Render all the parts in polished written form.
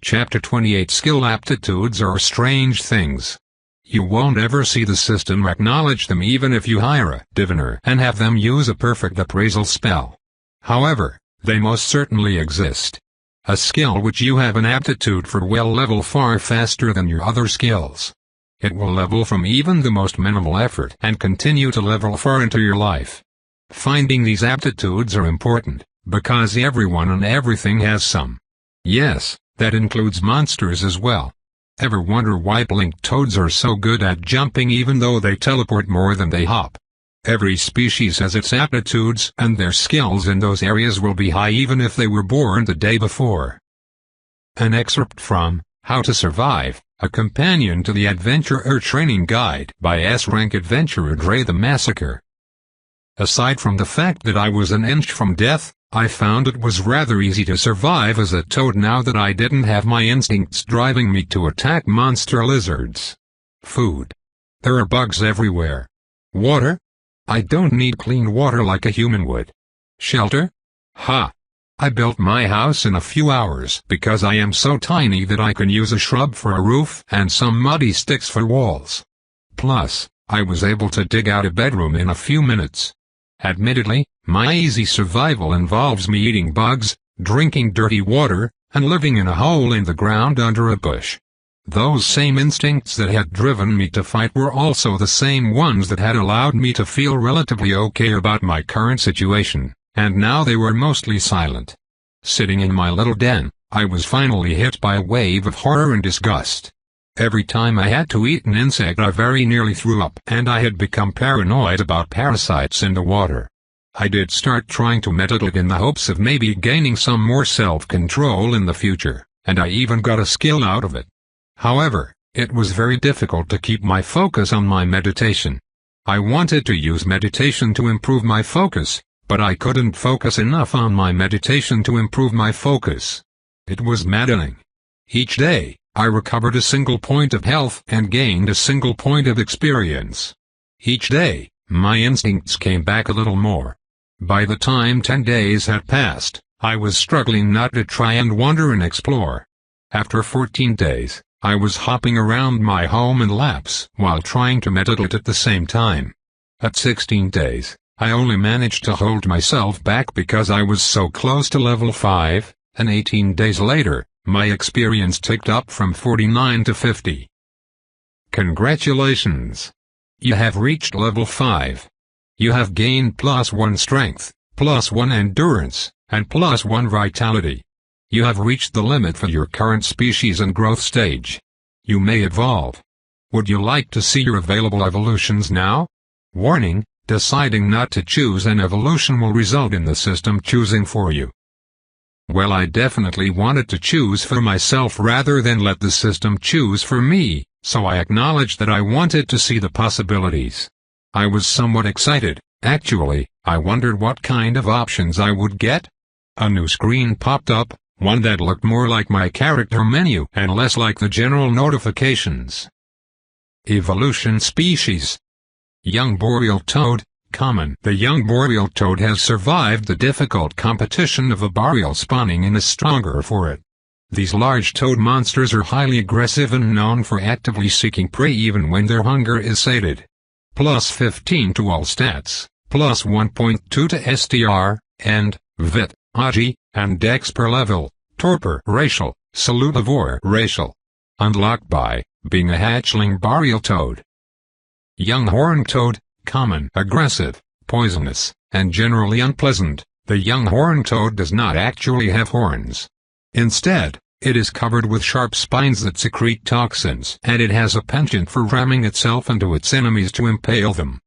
Chapter 28 Skill aptitudes are strange things. You won't ever see the system acknowledge them even if you hire a diviner and have them use a perfect appraisal spell. However, they most certainly exist. A skill which you have an aptitude for will level far faster than your other skills. It will level from even the most minimal effort and continue to level far into your life. Finding these aptitudes are important, because everyone and everything has some. Yes, that includes monsters as well. Ever wonder why blink toads are so good at jumping even though they teleport more than they hop? Every species has its aptitudes and their skills in those areas will be high even if they were born the day before. An excerpt from How to Survive, a companion to the Adventurer Training Guide by S-Rank Adventurer Dre the Massacre. Aside from the fact that I was an inch from death, I found it was rather easy to survive as a toad now that I didn't have my instincts driving me to attack monster lizards. Food. There are bugs everywhere. Water? I don't need clean water like a human would. Shelter? Ha! I built my house in a few hours because I am so tiny that I can use a shrub for a roof and some muddy sticks for walls. Plus, I was able to dig out a bedroom in a few minutes. Admittedly, my easy survival involves me eating bugs, drinking dirty water, and living in a hole in the ground under a bush. Those same instincts that had driven me to fight were also the same ones that had allowed me to feel relatively okay about my current situation, and now they were mostly silent. Sitting in my little den, I was finally hit by a wave of horror and disgust. Every time I had to eat an insect I very nearly threw up, and I had become paranoid about parasites in the water. I did start trying to meditate in the hopes of maybe gaining some more self-control in the future, and I even got a skill out of it. However, it was very difficult to keep my focus on my meditation. I wanted to use meditation to improve my focus, but I couldn't focus enough on my meditation to improve my focus. It was maddening. Each day, I recovered a single point of health and gained a single point of experience. Each day, my instincts came back a little more. By the time 10 days had passed, I was struggling not to try and wander and explore. After 14 days, I was hopping around my home in laps while trying to meditate at the same time. At 16 days, I only managed to hold myself back because I was so close to level 5, and 18 days later, my experience ticked up from 49 to 50. Congratulations! You have reached level 5. You have gained +1 strength, +1 endurance, and +1 vitality. You have reached the limit for your current species and growth stage. You may evolve. Would you like to see your available evolutions now? Warning, deciding not to choose an evolution will result in the system choosing for you. Well, I definitely wanted to choose for myself rather than let the system choose for me, so I acknowledged that I wanted to see the possibilities. I was somewhat excited. Actually, I wondered what kind of options I would get. A new screen popped up, one that looked more like my character menu and less like the general notifications. Evolution species. Young boreal toad. Common. The young boreal toad has survived the difficult competition of a boreal spawning and is stronger for it. These large toad monsters are highly aggressive and known for actively seeking prey even when their hunger is sated. +15 to all stats, +1.2 to STR, and, Vit, Agi, and Dex per level, Torpor racial, Salutivore racial. Unlocked by, being a hatchling boreal toad. Young horned toad. Common, aggressive, poisonous, and generally unpleasant. The young horned toad does not actually have horns. Instead, it is covered with sharp spines that secrete toxins, and it has a penchant for ramming itself into its enemies to impale them.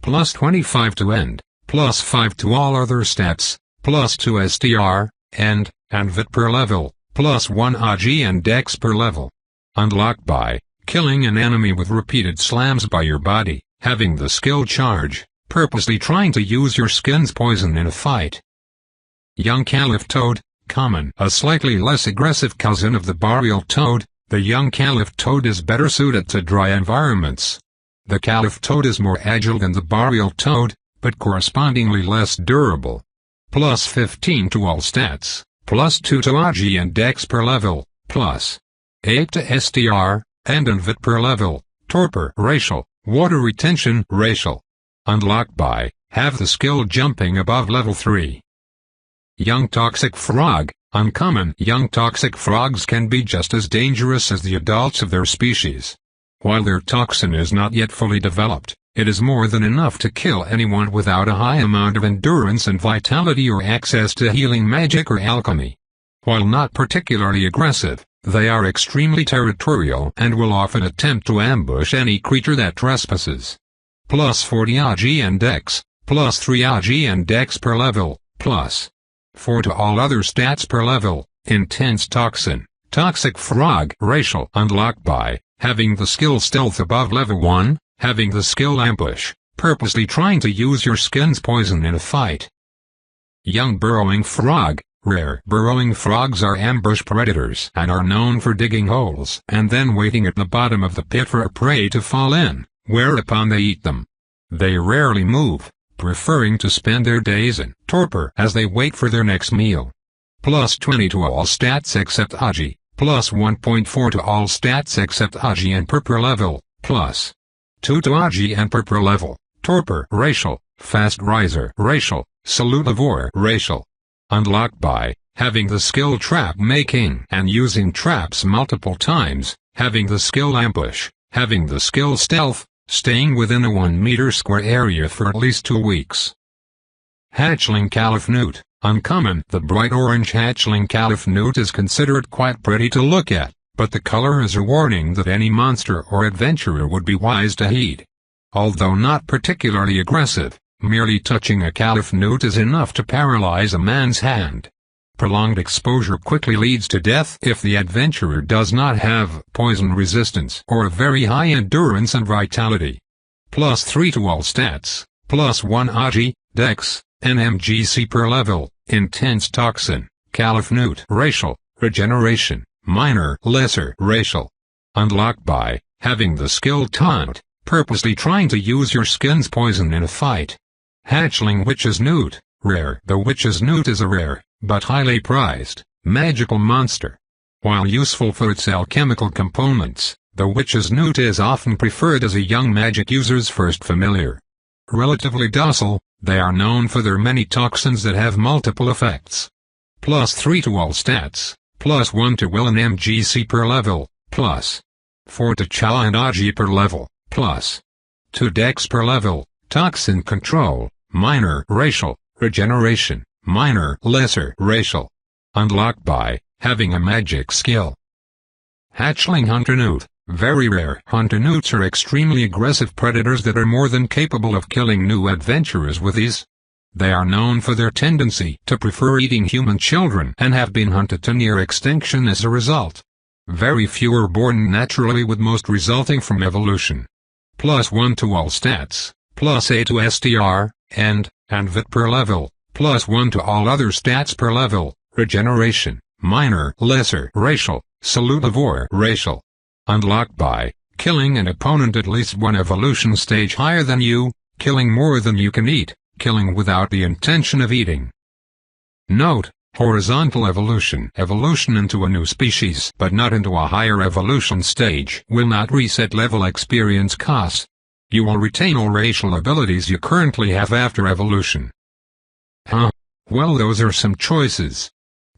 +25 to end, +5 to all other stats, +2 STR, and Vit per level, +1 Agi and Dex per level. Unlocked by, killing an enemy with repeated slams by your body. Having the skill charge, purposely trying to use your skin's poison in a fight. Young caliph toad. Common. A slightly less aggressive cousin of the boreal toad, the young caliph toad is better suited to dry environments. The caliph toad is more agile than the boreal toad, but correspondingly less durable. +15 to all stats, +2 to Agi and Dex per level, plus 8 to STR, and Invit per level, Torpor racial, Water retention racial. Unlocked by, have the skill jumping above level 3. Young toxic frog, uncommon. Young toxic frogs can be just as dangerous as the adults of their species. While their toxin is not yet fully developed, it is more than enough to kill anyone without a high amount of endurance and vitality or access to healing magic or alchemy. While not particularly aggressive, they are extremely territorial and will often attempt to ambush any creature that trespasses. Plus 40 AG and Dex, plus 3 AG and Dex per level, plus 4 to all other stats per level. Intense toxin, toxic frog racial. Unlocked by, having the skill stealth above level 1, having the skill ambush, purposely trying to use your skin's poison in a fight. Young burrowing frog, rare. Burrowing frogs are ambush predators and are known for digging holes and then waiting at the bottom of the pit for a prey to fall in, whereupon they eat them. They rarely move, preferring to spend their days in torpor as they wait for their next meal. Plus 20 to all stats except Agi, plus 1.4 to all stats except Agi and per level, plus 2 to Agi and per level. Torpor racial, fast riser racial, salutavore racial. Unlocked by, having the skill trap making and using traps multiple times, having the skill ambush, having the skill stealth, staying within a 1 meter square area for at least 2 weeks. Hatchling Caliph Newt, uncommon. The bright orange hatchling Caliph Newt is considered quite pretty to look at, but the color is a warning that any monster or adventurer would be wise to heed. Although not particularly aggressive, merely touching a Caliph Newt is enough to paralyze a man's hand. Prolonged exposure quickly leads to death if the adventurer does not have poison resistance or a very high endurance and vitality. Plus 3 to all stats, plus 1 Agi, Dex, NMGC per level. Intense toxin, Caliph Newt racial, regeneration, minor, lesser racial. Unlocked by, having the skill taunt, purposely trying to use your skin's poison in a fight. Hatchling Witch's Newt, rare. The Witch's Newt is a rare, but highly prized, magical monster. While useful for its alchemical components, the Witch's Newt is often preferred as a young magic user's first familiar. Relatively docile, they are known for their many toxins that have multiple effects. Plus 3 to all stats, plus 1 to will and MGC per level, plus 4 to Cha and Agi per level, plus 2 Dex per level. Toxin control, minor racial, regeneration, minor lesser racial. Unlocked by, having a magic skill. Hatchling Hunter Newt, very rare. Hunter Newts are extremely aggressive predators that are more than capable of killing new adventurers with ease. They are known for their tendency to prefer eating human children and have been hunted to near extinction as a result. Very few are born naturally, with most resulting from evolution. Plus 1 to all stats, plus 8 to STR, and Vit per level, plus 1 to all other stats per level. Regeneration, minor, lesser racial, salutavore racial. Unlocked by, killing an opponent at least 1 evolution stage higher than you, killing more than you can eat, killing without the intention of eating. Note: horizontal evolution. Evolution into a new species but not into a higher evolution stage will not reset level experience costs. You will retain all racial abilities you currently have after evolution. Well, those are some choices.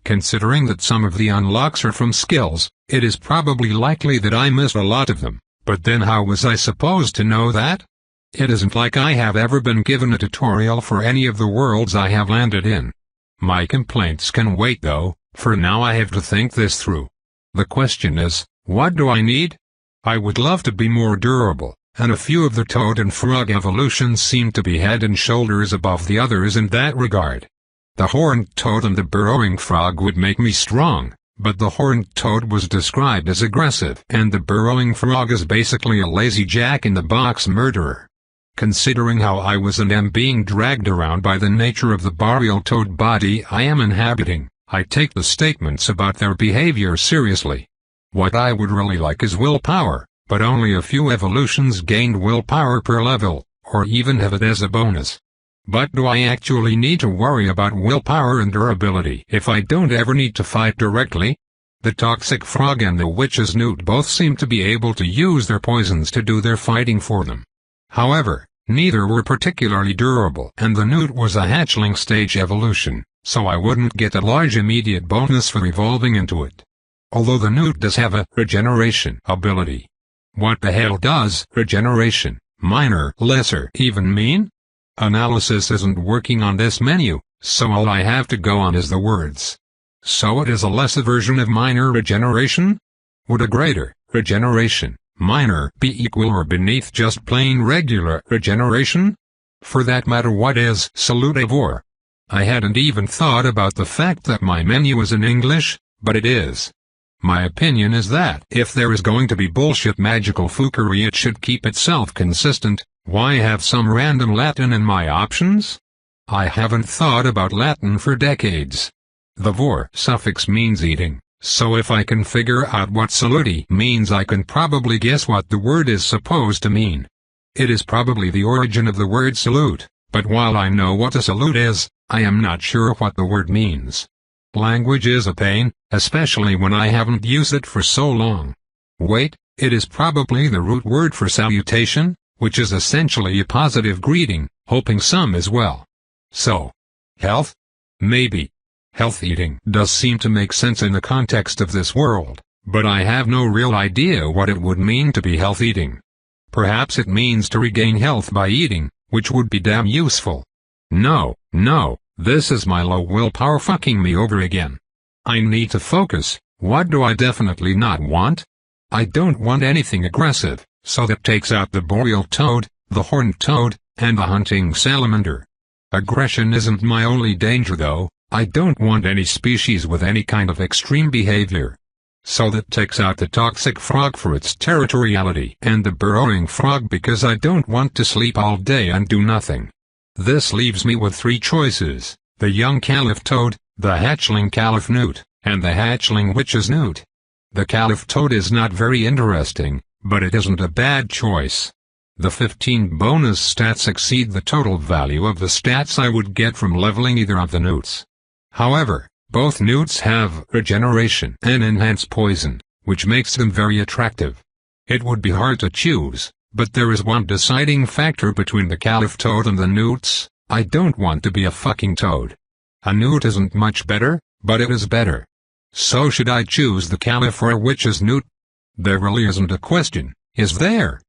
Considering that some of the unlocks are from skills, it is probably likely that I missed a lot of them, but then how was I supposed to know that? It isn't like I have ever been given a tutorial for any of the worlds I have landed in. My complaints can wait though, for now I have to think this through. The question is, what do I need? I would love to be more durable, and a few of the toad and frog evolutions seem to be head and shoulders above the others in that regard. The horned toad and the burrowing frog would make me strong, but the horned toad was described as aggressive and the burrowing frog is basically a lazy jack-in-the-box murderer. Considering how I was and am being dragged around by the nature of the boreal toad body I am inhabiting, I take the statements about their behavior seriously. What I would really like is willpower, but only a few evolutions gained willpower per level, or even have it as a bonus. But do I actually need to worry about willpower and durability if I don't ever need to fight directly? The toxic frog and the witch's newt both seem to be able to use their poisons to do their fighting for them. However, neither were particularly durable, and the newt was a hatchling stage evolution, so I wouldn't get a large immediate bonus for evolving into it. Although the newt does have a regeneration ability. What the hell does regeneration, minor, lesser even mean? Analysis isn't working on this menu, so all I have to go on is the words. So it is a lesser version of minor regeneration? Would a greater regeneration, minor, be equal or beneath just plain regular regeneration? For that matter, what is salutivore? I hadn't even thought about the fact that my menu is in English, but it is. My opinion is that if there is going to be bullshit magical foolery, it should keep itself consistent. Why have some random Latin in my options? I haven't thought about Latin for decades. The vor suffix means eating, so if I can figure out what saluti means, I can probably guess what the word is supposed to mean. It is probably the origin of the word salute, but while I know what a salute is, I am not sure what the word means. Language is a pain, especially when I haven't used it for so long. Wait, it is probably the root word for salutation, which is essentially a positive greeting, hoping some is well. So, health? Maybe. Health eating does seem to make sense in the context of this world, but I have no real idea what it would mean to be health eating. Perhaps it means to regain health by eating, which would be damn useful. No, this is my low willpower fucking me over again. I need to focus. What do I definitely not want? I don't want anything aggressive, so that takes out the boreal toad, the horned toad, and the hunting salamander. Aggression isn't my only danger though. I don't want any species with any kind of extreme behavior. So that takes out the toxic frog for its territoriality and the burrowing frog because I don't want to sleep all day and do nothing. This leaves me with three choices: the young caliph toad, the hatchling caliph newt, and the hatchling witch's newt. The caliph toad is not very interesting, but it isn't a bad choice. The 15 bonus stats exceed the total value of the stats I would get from leveling either of the newts. However, both newts have regeneration and enhanced poison, which makes them very attractive. It would be hard to choose, but there is one deciding factor between the caliph toad and the newts: I don't want to be a fucking toad. A newt isn't much better, but it is better. So should I choose the caliph or witch's newt? There really isn't a question, is there?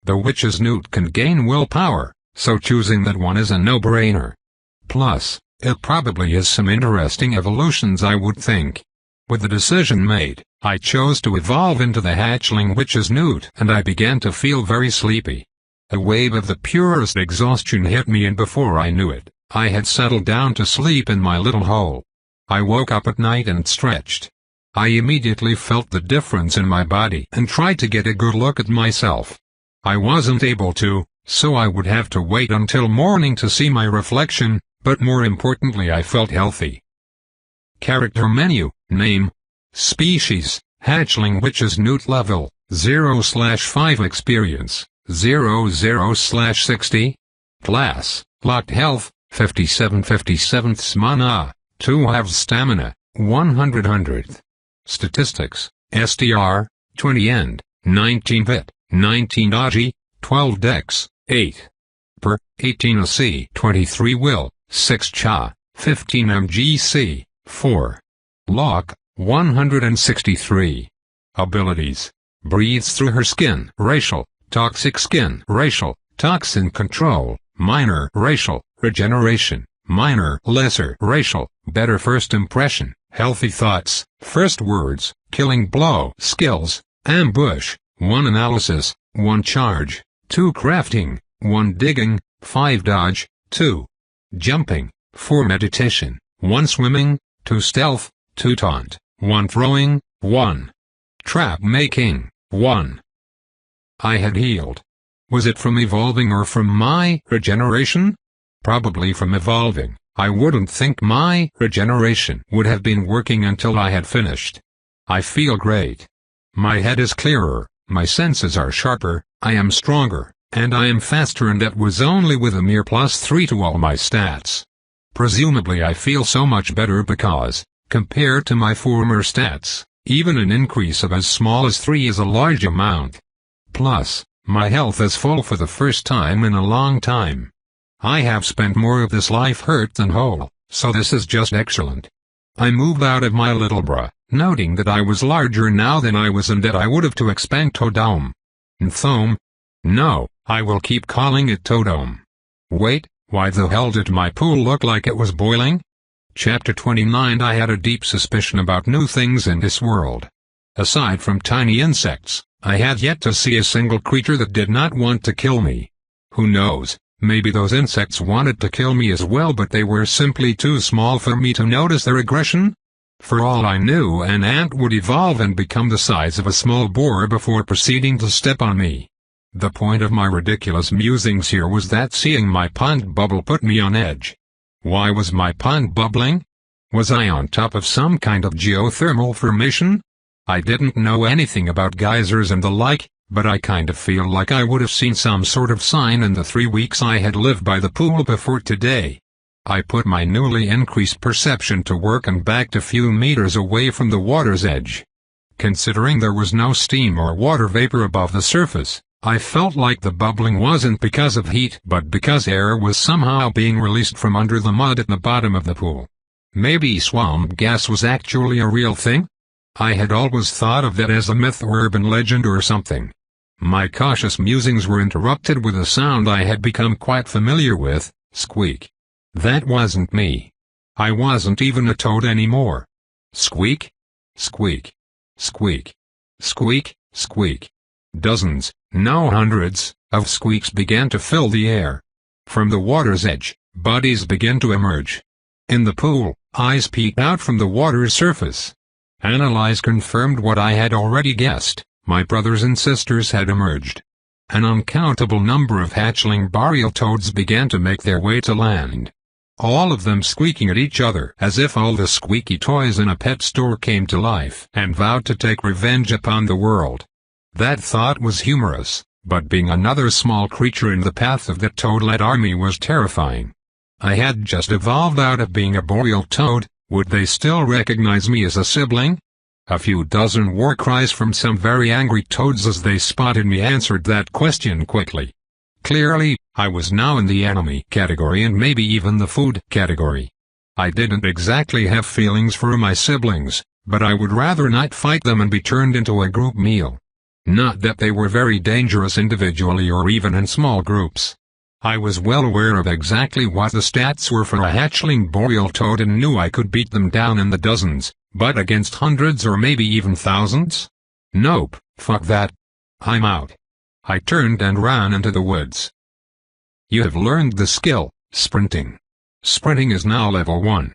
The witch's newt can gain willpower, so choosing that one is a no-brainer. Plus, it probably has some interesting evolutions, I would think. With the decision made, I chose to evolve into the hatchling witch's newt, and I began to feel very sleepy. A wave of the purest exhaustion hit me, and before I knew it, I had settled down to sleep in my little hole. I woke up at night and stretched. I immediately felt the difference in my body and tried to get a good look at myself. I wasn't able to, so I would have to wait until morning to see my reflection. But more importantly, I felt healthy. Character menu, name, species, hatchling witch's newt, level, 0/5 experience, 00/60, class, locked health, 57/57 mana, 2 halves stamina, 100/100th. Statistics, STR, 20 end, 19 vit, 19 dodgy, 12 dex, 8 per, 18 AC, 23 will. 6 cha, 15 mgc, 4. Lock, 163. Abilities. Breathes through her skin. Racial, toxic skin. Racial, toxin control. Minor. Racial, regeneration. Minor. Lesser. Racial, better first impression. Healthy thoughts. First words. Killing blow. Skills. Ambush. 1 analysis. 1 charge. 2 crafting. 1 digging. 5 dodge. 2. Jumping, 4 meditation, 1 swimming, 2 stealth, 2 taunt, 1 throwing, 1 trap making, 1. I had healed. Was it from evolving or from my regeneration? Probably from evolving. I wouldn't think my regeneration would have been working until I had finished. I feel great. My head is clearer, my senses are sharper, I am stronger, and I am faster, and that was only with a mere +3 to all my stats. Presumably I feel so much better because, compared to my former stats, Even an increase of as small as 3 is a large amount. Plus, my health is full for the first time in a long time. I have spent more of this life hurt than whole, so this is just excellent. I moved out of my little bra, noting that I was larger now than I was and that I would have to expand Todome. Nthome? No, I will keep calling it Todome. Wait, why the hell did my pool look like it was boiling? Chapter 29. I had a deep suspicion about new things in this world. Aside from tiny insects, I had yet to see a single creature that did not want to kill me. Who knows, maybe those insects wanted to kill me as well, but they were simply too small for me to notice their aggression. For all I knew, an ant would evolve and become the size of a small boar before proceeding to step on me. The point of my ridiculous musings here was that seeing my pond bubble put me on edge. Why was my pond bubbling? Was I on top of some kind of geothermal formation? I didn't know anything about geysers and the like, but I kind of feel like I would have seen some sort of sign in the 3 weeks I had lived by the pool before today. I put my newly increased perception to work and backed a few meters away from the water's edge. Considering there was no steam or water vapor above the surface, I felt like the bubbling wasn't because of heat but because air was somehow being released from under the mud at the bottom of the pool. Maybe swamp gas was actually a real thing? I had always thought of that as a myth or urban legend or something. My cautious musings were interrupted with a sound I had become quite familiar with: squeak. That wasn't me. I wasn't even a toad anymore. Squeak? Squeak. Squeak. Squeak, squeak. Dozens, no hundreds, of squeaks began to fill the air. From the water's edge, bodies began to emerge. In the pool, eyes peeked out from the water's surface. Analyze confirmed what I had already guessed: my brothers and sisters had emerged. An uncountable number of hatchling boreal toads began to make their way to land. All of them squeaking at each other as if all the squeaky toys in a pet store came to life and vowed to take revenge upon the world. That thought was humorous, but being another small creature in the path of that toad-led army was terrifying. I had just evolved out of being a boreal toad. Would they still recognize me as a sibling? A few dozen war cries from some very angry toads as they spotted me answered that question quickly. Clearly, I was now in the enemy category and maybe even the food category. I didn't exactly have feelings for my siblings, but I would rather not fight them and be turned into a group meal. Not that they were very dangerous individually or even in small groups. I was well aware of exactly what the stats were for a hatchling boreal toad and knew I could beat them down in the dozens, but against hundreds or maybe even thousands? Nope, fuck that. I'm out. I turned and ran into the woods. You have learned the skill, sprinting. Sprinting is now level 1.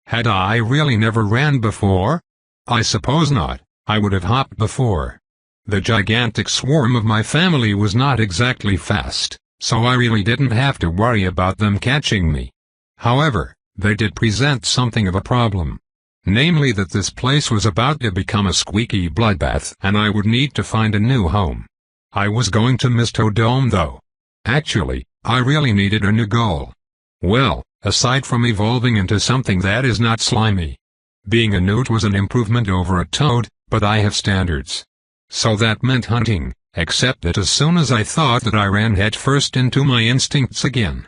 Had I really never ran before? I suppose not. I would have hopped before. The gigantic swarm of my family was not exactly fast, so I really didn't have to worry about them catching me. However, they did present something of a problem. Namely that this place was about to become a squeaky bloodbath and I would need to find a new home. I was going to miss Todome though. Actually, I really needed a new goal. Well, aside from evolving into something that is not slimy. Being a newt was an improvement over a toad, but I have standards. So that meant hunting, except that as soon as I thought that I ran headfirst into my instincts again.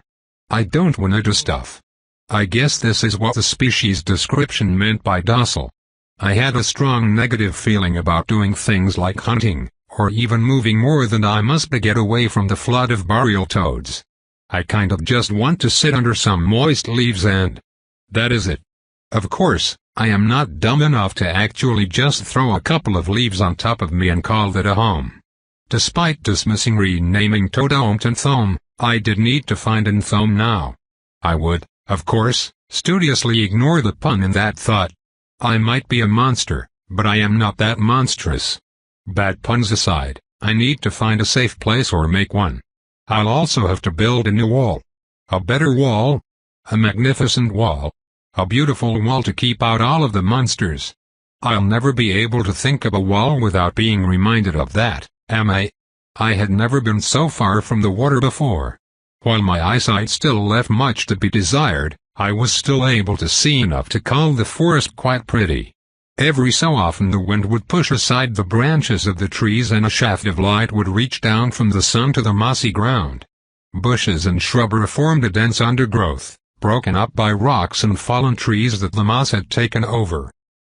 I don't wanna do stuff. I guess this is what the species description meant by docile. I had a strong negative feeling about doing things like hunting, or even moving more than I must to get away from the flood of boreal toads. I kind of just want to sit under some moist leaves and that is it. Of course, I am not dumb enough to actually just throw a couple of leaves on top of me and call that a home. Despite dismissing renaming Todome to Nthome, I did need to find Nthome now. I would, of course, studiously ignore the pun in that thought. I might be a monster, but I am not that monstrous. Bad puns aside, I need to find a safe place or make one. I'll also have to build a new wall. A better wall. A magnificent wall. A beautiful wall to keep out all of the monsters. I'll never be able to think of a wall without being reminded of that, am I? I had never been so far from the water before. While my eyesight still left much to be desired, I was still able to see enough to call the forest quite pretty. Every so often the wind would push aside the branches of the trees and a shaft of light would reach down from the sun to the mossy ground. Bushes and shrubbery formed a dense undergrowth, broken up by rocks and fallen trees that the moss had taken over.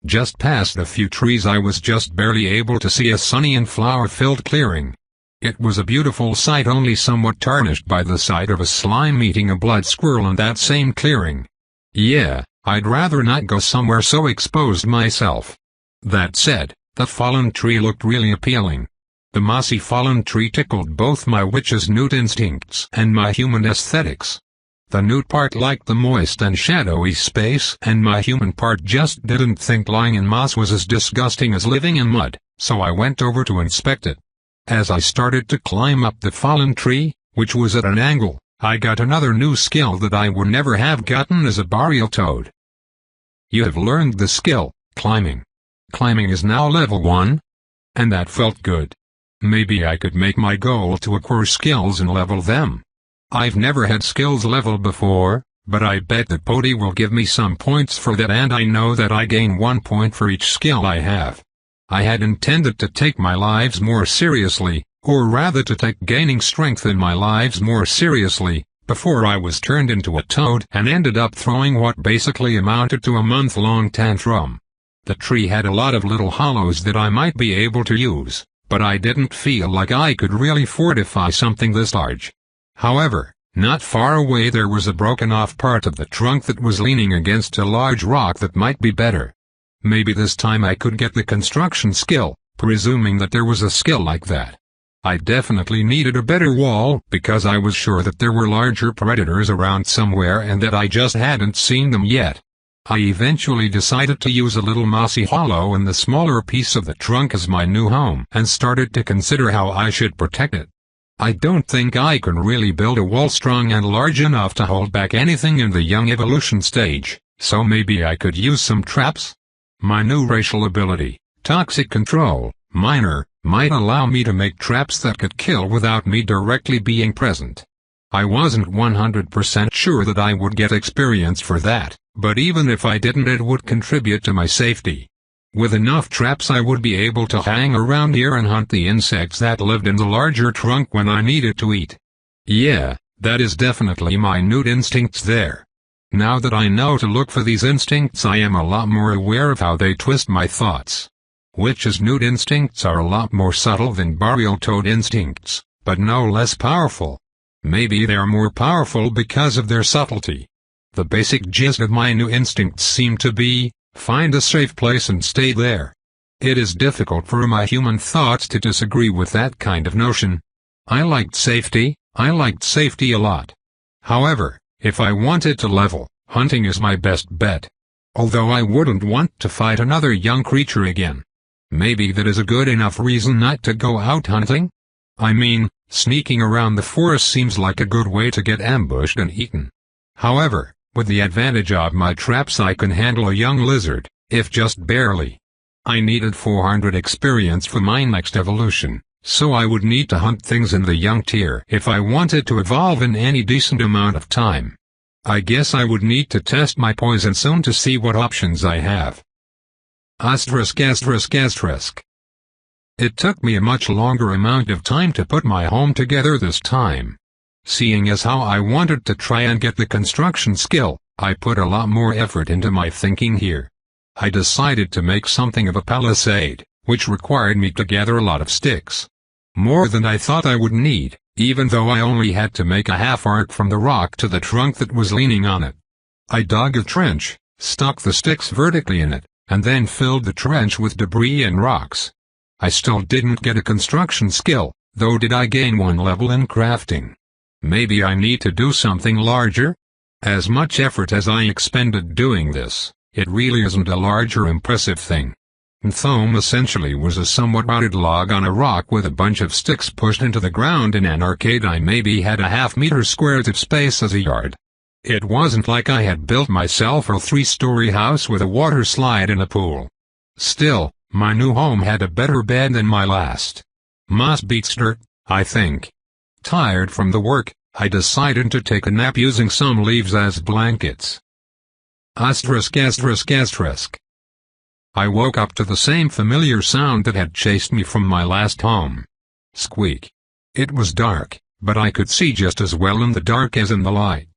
Just past a few trees I was just barely able to see a sunny and flower-filled clearing. It was a beautiful sight, only somewhat tarnished by the sight of a slime eating a blood squirrel in that same clearing. Yeah, I'd rather not go somewhere so exposed myself. That said, the fallen tree looked really appealing. The mossy fallen tree tickled both my witch's newt instincts and my human aesthetics. The newt part liked the moist and shadowy space, and my human part just didn't think lying in moss was as disgusting as living in mud, so I went over to inspect it. As I started to climb up the fallen tree, which was at an angle, I got another new skill that I would never have gotten as a boreal toad. You have learned the skill, climbing. Climbing is now level 1. And that felt good. Maybe I could make my goal to acquire skills and level them. I've never had skills level before, but I bet that Pody will give me some points for that, and I know that I gain 1 point for each skill I have. I had intended to take my lives more seriously, or rather to take gaining strength in my lives more seriously, before I was turned into a toad and ended up throwing what basically amounted to a month-long tantrum. The tree had a lot of little hollows that I might be able to use, but I didn't feel like I could really fortify something this large. However, not far away there was a broken-off part of the trunk that was leaning against a large rock that might be better. Maybe this time I could get the construction skill, presuming that there was a skill like that. I definitely needed a better wall because I was sure that there were larger predators around somewhere and that I just hadn't seen them yet. I eventually decided to use a little mossy hollow in the smaller piece of the trunk as my new home and started to consider how I should protect it. I don't think I can really build a wall strong and large enough to hold back anything in the young evolution stage, so maybe I could use some traps? My new racial ability, Toxic Control, Minor, might allow me to make traps that could kill without me directly being present. I wasn't 100% sure that I would get experience for that, but even if I didn't, it would contribute to my safety. With enough traps I would be able to hang around here and hunt the insects that lived in the larger trunk when I needed to eat. Yeah, that is definitely my newt instincts there. Now that I know to look for these instincts, I am a lot more aware of how they twist my thoughts. Witch's newt instincts are a lot more subtle than boreal toad instincts, but no less powerful. Maybe they are more powerful because of their subtlety. The basic gist of my new instincts seem to be, find a safe place and stay there. It is difficult for my human thoughts to disagree with that kind of notion. I liked safety a lot. However, if I wanted to level, hunting is my best bet. Although I wouldn't want to fight another young creature again. Maybe that is a good enough reason not to go out hunting? I mean, sneaking around the forest seems like a good way to get ambushed and eaten. However, with the advantage of my traps I can handle a young lizard, if just barely. I needed 400 experience for my next evolution, so I would need to hunt things in the young tier if I wanted to evolve in any decent amount of time. I guess I would need to test my poison soon to see what options I have. Asterisk. It took me a much longer amount of time to put my home together this time. Seeing as how I wanted to try and get the construction skill, I put a lot more effort into my thinking here. I decided to make something of a palisade, which required me to gather a lot of sticks. More than I thought I would need, even though I only had to make a half arc from the rock to the trunk that was leaning on it. I dug a trench, stuck the sticks vertically in it, and then filled the trench with debris and rocks. I still didn't get a construction skill, though did I gain 1 level in crafting. Maybe I need to do something larger? As much effort as I expended doing this, it really isn't a large or impressive thing. Thome essentially was a somewhat rotted log on a rock with a bunch of sticks pushed into the ground in an arcade. I maybe had a half-meter squared of space as a yard. It wasn't like I had built myself a 3-story house with a water slide and a pool. Still, my new home had a better bed than my last. Moss beats dirt, I think. Tired from the work, I decided to take a nap using some leaves as blankets. Asterisk. I woke up to the same familiar sound that had chased me from my last home. Squeak. It was dark, but I could see just as well in the dark as in the light.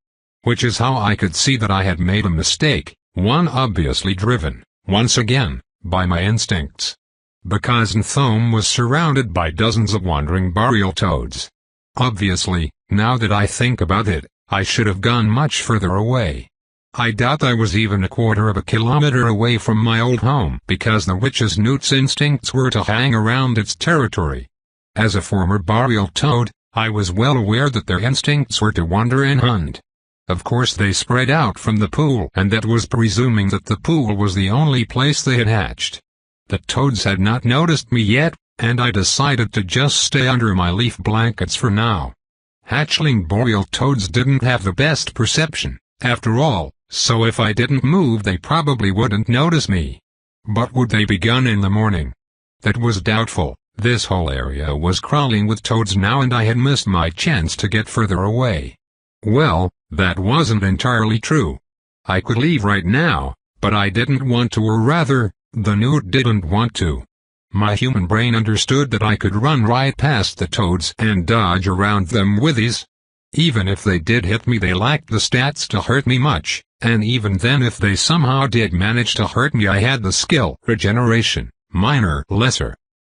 Which is how I could see that I had made a mistake, one obviously driven, once again, by my instincts. Because Nthome was surrounded by dozens of wandering boreal toads. Obviously, now that I think about it, I should have gone much further away. I doubt I was even a quarter of a kilometer away from my old home because the witch's newt's instincts were to hang around its territory. As a former boreal toad, I was well aware that their instincts were to wander and hunt. Of course they spread out from the pool, and that was presuming that the pool was the only place they had hatched. The toads had not noticed me yet, and I decided to just stay under my leaf blankets for now. Hatchling boreal toads didn't have the best perception, after all, so if I didn't move they probably wouldn't notice me. But would they be gone in the morning? That was doubtful. This whole area was crawling with toads now and I had missed my chance to get further away. Well, that wasn't entirely true. I could leave right now, but I didn't want to, or rather, the newt didn't want to. My human brain understood that I could run right past the toads and dodge around them with ease. Even if they did hit me they lacked the stats to hurt me much, and even then if they somehow did manage to hurt me I had the skill regeneration, minor lesser.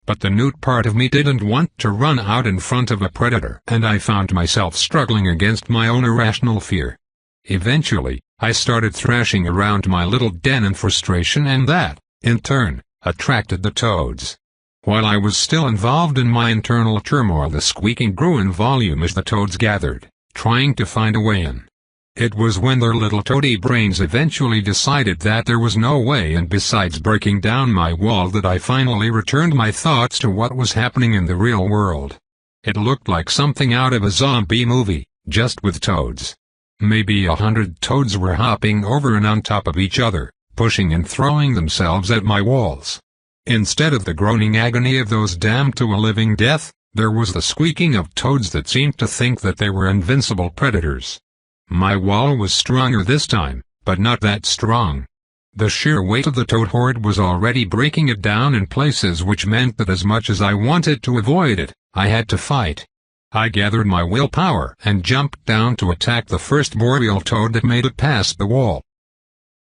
But the newt part of me didn't want to run out in front of a predator, and I found myself struggling against my own irrational fear. Eventually, I started thrashing around my little den in frustration, and that, in turn, attracted the toads. While I was still involved in my internal turmoil, the squeaking grew in volume as the toads gathered, trying to find a way in. It was when their little toady brains eventually decided that there was no way in besides breaking down my wall that I finally returned my thoughts to what was happening in the real world. It looked like something out of a zombie movie, just with toads. Maybe 100 toads were hopping over and on top of each other, pushing and throwing themselves at my walls. Instead of the groaning agony of those damned to a living death, there was the squeaking of toads that seemed to think that they were invincible predators. My wall was stronger this time, but not that strong. The sheer weight of the toad horde was already breaking it down in places, which meant that as much as I wanted to avoid it, I had to fight. I gathered my willpower and jumped down to attack the first boreal toad that made it past the wall.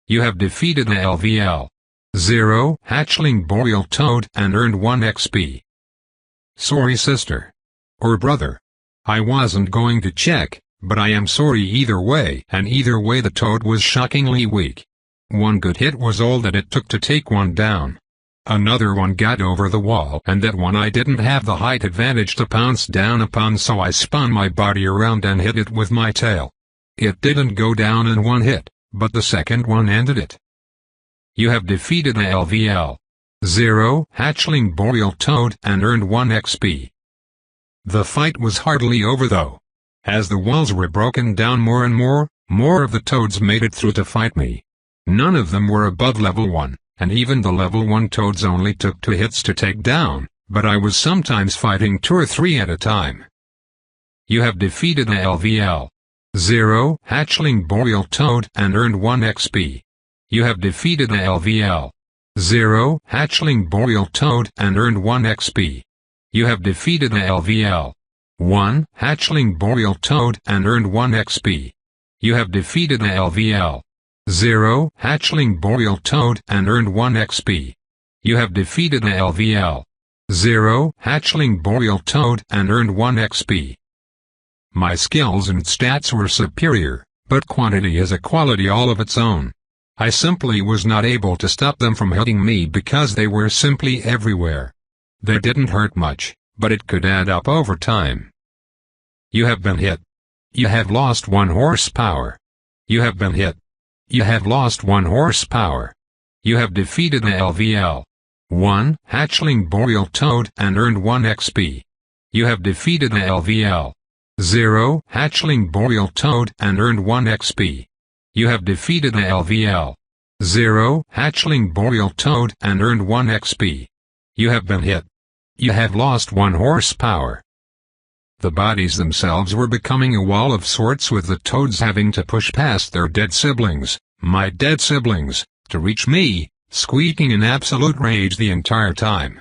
You have defeated the LVL 0 hatchling boreal toad and earned 1 XP. Sorry sister. Or brother. I wasn't going to check, but I am sorry either way, and either way the toad was shockingly weak. One good hit was all that it took to take one down. Another one got over the wall, and that one I didn't have the height advantage to pounce down upon, so I spun my body around and hit it with my tail. It didn't go down in one hit, but the second one ended it. You have defeated the LVL 0 hatchling boreal toad and earned 1 XP. The fight was hardly over though. As the walls were broken down more and more of the toads made it through to fight me. None of them were above level 1, and even the level 1 toads only took 2 hits to take down, but I was sometimes fighting 2 or 3 at a time. You have defeated the LVL 0 hatchling boreal toad and earned 1 XP. You have defeated the LVL 0 hatchling boreal toad and earned 1 XP. You have defeated the LVL 1 hatchling boreal toad and earned 1 XP. You have defeated the LVL 0 hatchling boreal toad and earned 1 XP. You have defeated the LVL 0 hatchling boreal toad and earned 1 XP. My skills and stats were superior, but quantity is a quality all of its own. I simply was not able to stop them from hitting me because they were simply everywhere. They didn't hurt much, but it could add up over time. You have been hit. You have lost 1 horsepower. You have been hit. You have lost 1 horsepower. You have defeated the LVL 1 hatchling boreal toad and earned 1 XP. You have defeated the LVL 0 hatchling boreal toad and earned 1 XP. You have defeated the LVL 0 hatchling boreal toad and earned 1 XP. You have been hit. You have lost 1 horsepower. The bodies themselves were becoming a wall of sorts, with the toads having to push past their dead siblings, my dead siblings, to reach me, squeaking in absolute rage the entire time.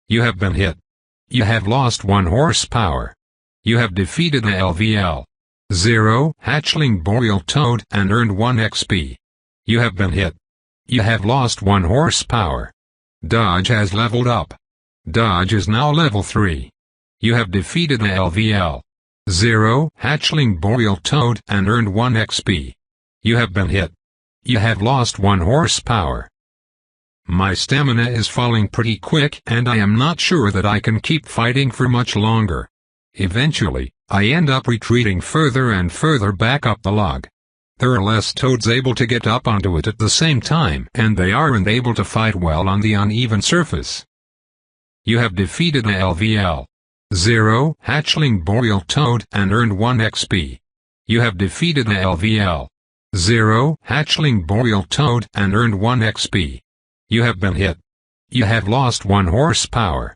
You have been hit. You have lost 1 horsepower. You have defeated a LVL 0 hatchling boreal toad and earned 1 XP. You have been hit. You have lost 1 horsepower. Dodge has leveled up. Dodge is now level 3. You have defeated a LVL 0 hatchling boreal toad and earned 1 XP. You have been hit. You have lost 1 horsepower. My stamina is falling pretty quick and I am not sure that I can keep fighting for much longer. Eventually, I end up retreating further and further back up the log. There are less toads able to get up onto it at the same time and they aren't able to fight well on the uneven surface. You have defeated a LVL 0 hatchling boreal toad and earned 1 XP. You have defeated a LVL 0 hatchling boreal toad and earned 1 XP. You have been hit. You have lost 1 horsepower.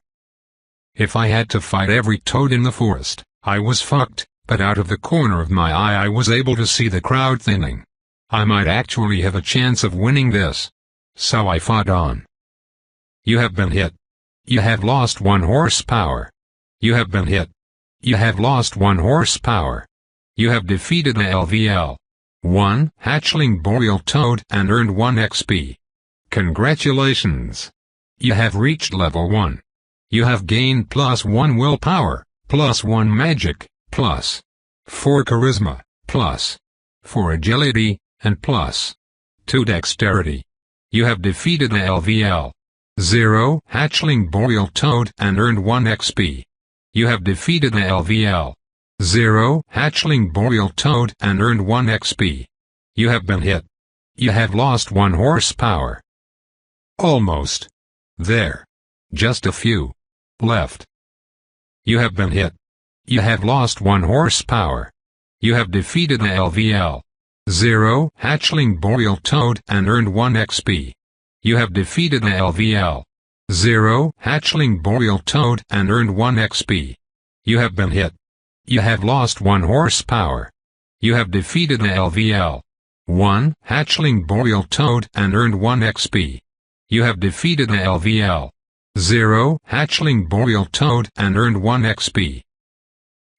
If I had to fight every toad in the forest, I was fucked, but out of the corner of my eye I was able to see the crowd thinning. I might actually have a chance of winning this. So I fought on. You have been hit. You have lost 1 horsepower. You have been hit. You have lost 1 horsepower. You have defeated a LVL 1 hatchling boreal toad and earned 1 XP. Congratulations! You have reached level 1. You have gained +1 willpower, +1 magic, +4 charisma, +4 agility, and +2 dexterity. You have defeated a LVL 0 hatchling boreal toad and earned 1 XP. You have defeated a LVL 0 hatchling boreal toad and earned 1 XP. You have been hit. You have lost 1 horsepower. Almost. There. Just a few left. You have been hit. You have lost 1 horsepower. You have defeated a LVL 0 hatchling boreal toad and earned 1 XP. You have defeated a LVL 0 hatchling boreal toad and earned 1 XP. You have been hit. You have lost 1 horsepower. You have defeated a LVL 1 hatchling boreal toad and earned 1 XP. You have defeated a LVL 0 hatchling boreal toad and earned 1 XP.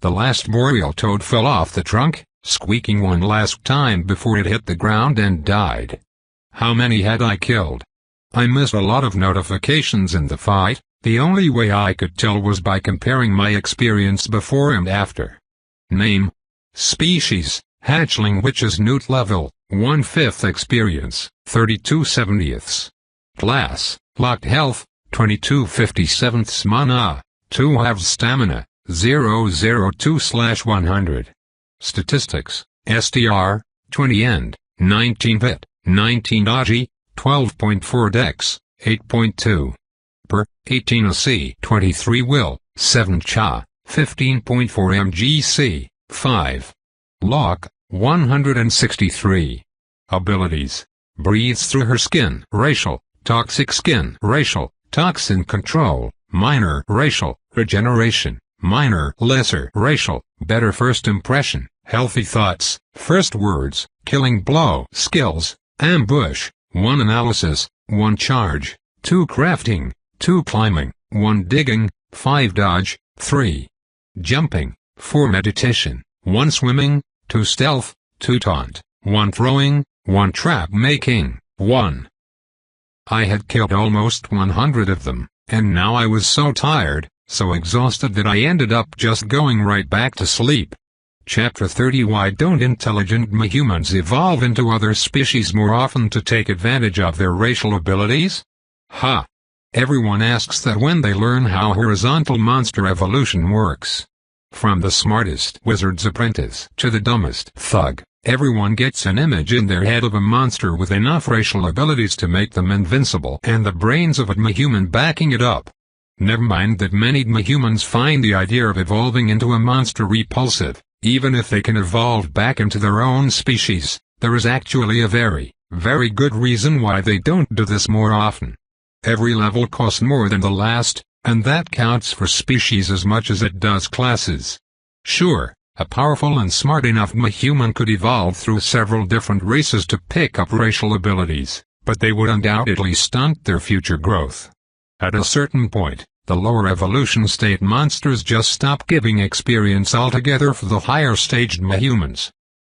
The last boreal toad fell off the trunk, squeaking one last time before it hit the ground and died. How many had I killed? I missed a lot of notifications in the fight. The only way I could tell was by comparing my experience before and after. Name: Species, hatchling witch's newt level, 1/5 experience, 32/70. Class, locked health, 22/57 mana, 2/2 stamina, 002/100. Statistics: STR, 20 end, 19 vit, 19 dodgy, 12.4 dex, 8.2 per, 18 AC, 23 will, 7 cha, 15.4 mgc, 5 lock, 163. Abilities: breathes through her skin, racial, toxic skin, racial, toxin control, minor, racial, regeneration, minor, lesser, racial, better first impression, healthy thoughts, first words, killing blow, skills, ambush, 1 analysis, 1 charge, 2 crafting, 2 climbing, 1 digging, 5 dodge, 3 jumping, 4 meditation, 1 swimming, 2 stealth, 2 taunt, 1 throwing, 1 trap making, 1. I had killed almost 100 of them, and now I was so tired, so exhausted that I ended up just going right back to sleep. Chapter 30: Why don't intelligent humans evolve into other species more often to take advantage of their racial abilities? Ha! Everyone asks that when they learn how horizontal monster evolution works. From the smartest wizard's apprentice to the dumbest thug, everyone gets an image in their head of a monster with enough racial abilities to make them invincible and the brains of a human backing it up. Never mind that many humans find the idea of evolving into a monster repulsive. Even if they can evolve back into their own species, there is actually a very, very good reason why they don't do this more often. Every level costs more than the last, and that counts for species as much as it does classes. Sure, a powerful and smart enough human could evolve through several different races to pick up racial abilities, but they would undoubtedly stunt their future growth. At a certain point, the lower evolution state monsters just stop giving experience altogether for the higher staged humans.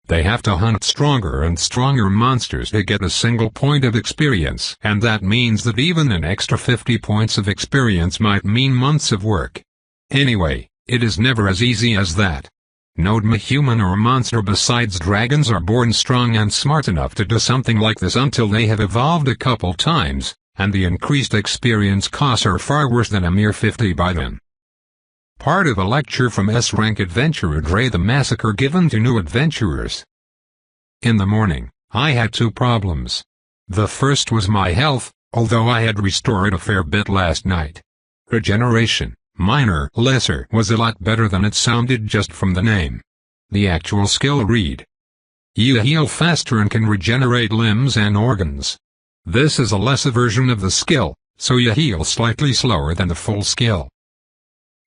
They have to hunt stronger and stronger monsters to get a single point of experience, and that means that even an extra 50 points of experience might mean months of work. Anyway, it is never as easy as that. No human or monster besides dragons are born strong and smart enough to do something like this until they have evolved a couple times, and the increased experience costs are far worse than a mere 50 by then. Part of a lecture from S-Rank Adventurer Dre the Massacre given to new adventurers. In the morning, I had two problems. The first was my health, although I had restored a fair bit last night. Regeneration, minor, lesser, was a lot better than it sounded just from the name. The actual skill read: you heal faster and can regenerate limbs and organs. This is a lesser version of the skill, so you heal slightly slower than the full skill.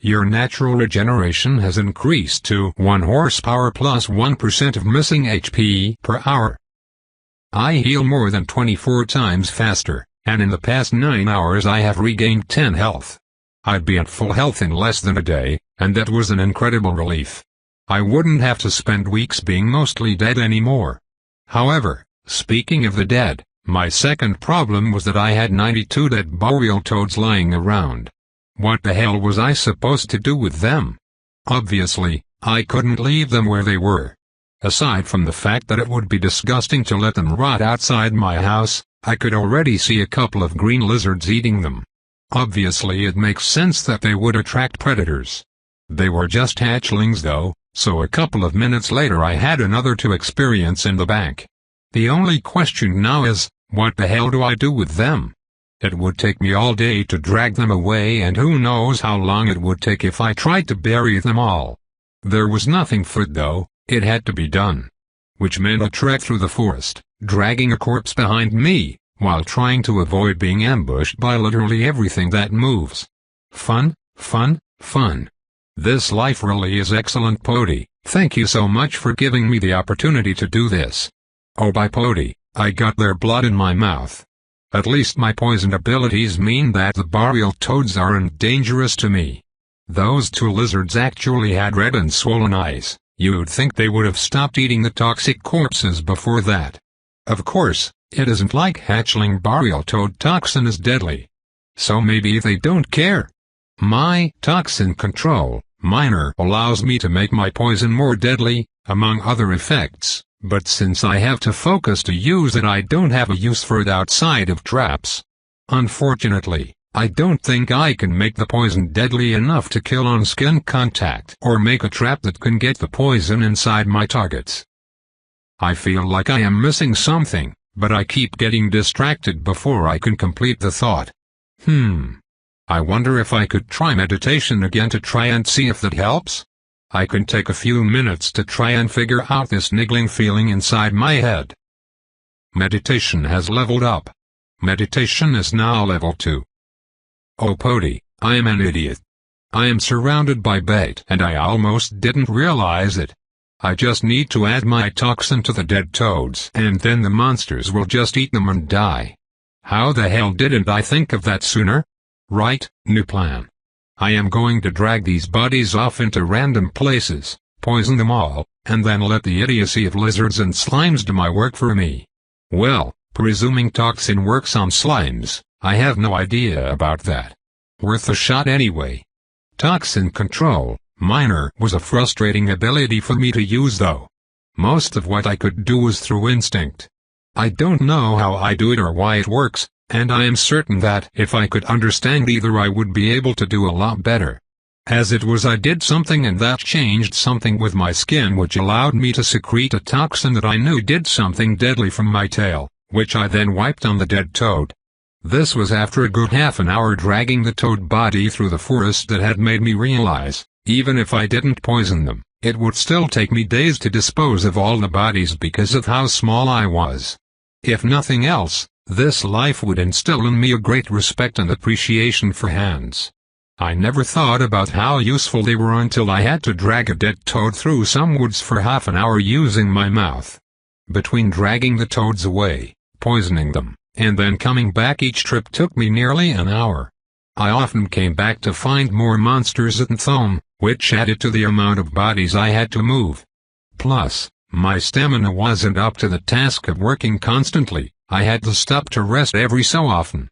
Your natural regeneration has increased to 1 horsepower plus 1% of missing HP per hour. I heal more than 24 times faster, and in the past 9 hours I have regained 10 health. I'd be at full health in less than a day, and that was an incredible relief. I wouldn't have to spend weeks being mostly dead anymore. However, speaking of the dead, my second problem was that I had 92 dead boreal toads lying around. What the hell was I supposed to do with them? Obviously, I couldn't leave them where they were. Aside from the fact that it would be disgusting to let them rot outside my house, I could already see a couple of green lizards eating them. Obviously it makes sense that they would attract predators. They were just hatchlings though, so a couple of minutes later I had another 2 experience in the bank. The only question now is, what the hell do I do with them? It would take me all day to drag them away, and who knows how long it would take if I tried to bury them all. There was nothing for it though, it had to be done. Which meant a trek through the forest, dragging a corpse behind me, while trying to avoid being ambushed by literally everything that moves. Fun, fun, fun. This life really is excellent, Pody. Thank you so much for giving me the opportunity to do this. Oh, by Pody, I got their blood in my mouth. At least my poison abilities mean that the boreal toads aren't dangerous to me. Those 2 lizards actually had red and swollen eyes. You'd think they would have stopped eating the toxic corpses before that. Of course, it isn't like hatchling boreal toad toxin is deadly. So maybe they don't care. My toxin control, minor, allows me to make my poison more deadly, among other effects. But since I have to focus to use it, I don't have a use for it outside of traps. Unfortunately, I don't think I can make the poison deadly enough to kill on skin contact or make a trap that can get the poison inside my targets. I feel like I am missing something, but I keep getting distracted before I can complete the thought. I wonder if I could try meditation again to try and see if that helps? I can take a few minutes to try and figure out this niggling feeling inside my head. Meditation has leveled up. Meditation is now level 2. Oh Pody, I am an idiot. I am surrounded by bait and I almost didn't realize it. I just need to add my toxin to the dead toads and then the monsters will just eat them and die. How the hell didn't I think of that sooner? Right, new plan. I am going to drag these bodies off into random places, poison them all, and then let the idiocy of lizards and slimes do my work for me. Well, presuming toxin works on slimes, I have no idea about that. Worth a shot anyway. Toxin control, minor, was a frustrating ability for me to use though. Most of what I could do was through instinct. I don't know how I do it or why it works, and I am certain that if I could understand either I would be able to do a lot better. As it was, I did something and that changed something with my skin, which allowed me to secrete a toxin that I knew did something deadly from my tail, which I then wiped on the dead toad. This was after a good half an hour dragging the toad body through the forest that had made me realize, even if I didn't poison them, it would still take me days to dispose of all the bodies because of how small I was. If nothing else, this life would instill in me a great respect and appreciation for hands. I never thought about how useful they were until I had to drag a dead toad through some woods for half an hour using my mouth. Between dragging the toads away, poisoning them, and then coming back each trip took me nearly an hour. I often came back to find more monsters at Nthome, which added to the amount of bodies I had to move. Plus, my stamina wasn't up to the task of working constantly. I had to stop to rest every so often.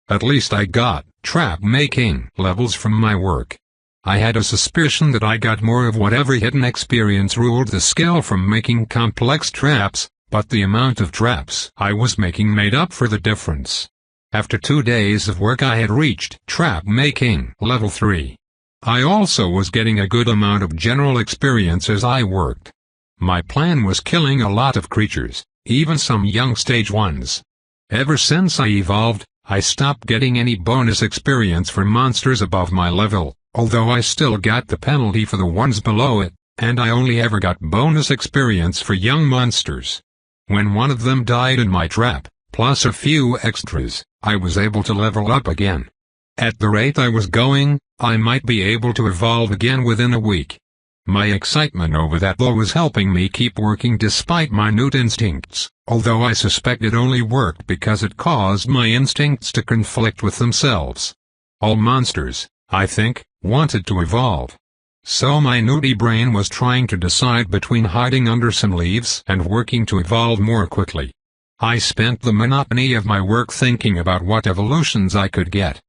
At least I got trap-making levels from my work. I had a suspicion that I got more of whatever hidden experience ruled the skill from making complex traps, but the amount of traps I was making made up for the difference. After 2 days of work I had reached trap-making level 3. I also was getting a good amount of general experience as I worked. My plan was killing a lot of creatures, even some young stage ones. Ever since I evolved, I stopped getting any bonus experience for monsters above my level, although I still got the penalty for the ones below it, and I only ever got bonus experience for young monsters. When one of them died in my trap, plus a few extras, I was able to level up again. At the rate I was going, I might be able to evolve again within a week. My excitement over that though was helping me keep working despite my minute instincts, although I suspect it only worked because it caused my instincts to conflict with themselves. All monsters, I think, wanted to evolve. So my nutty brain was trying to decide between hiding under some leaves and working to evolve more quickly. I spent the monotony of my work thinking about what evolutions I could get.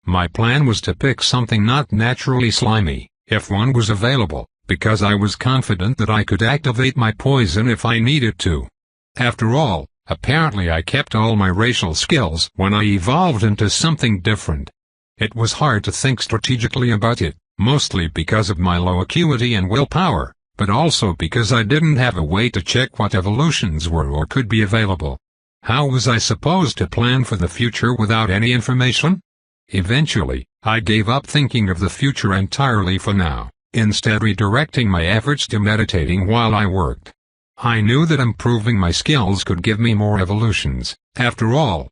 My plan was to pick something not naturally slimy, if one was available, because I was confident that I could activate my poison if I needed to. After all, apparently I kept all my racial skills when I evolved into something different. It was hard to think strategically about it, mostly because of my low acuity and willpower, but also because I didn't have a way to check what evolutions were or could be available. How was I supposed to plan for the future without any information? Eventually, I gave up thinking of the future entirely for now, instead redirecting my efforts to meditating while I worked. I knew that improving my skills could give me more evolutions, after all.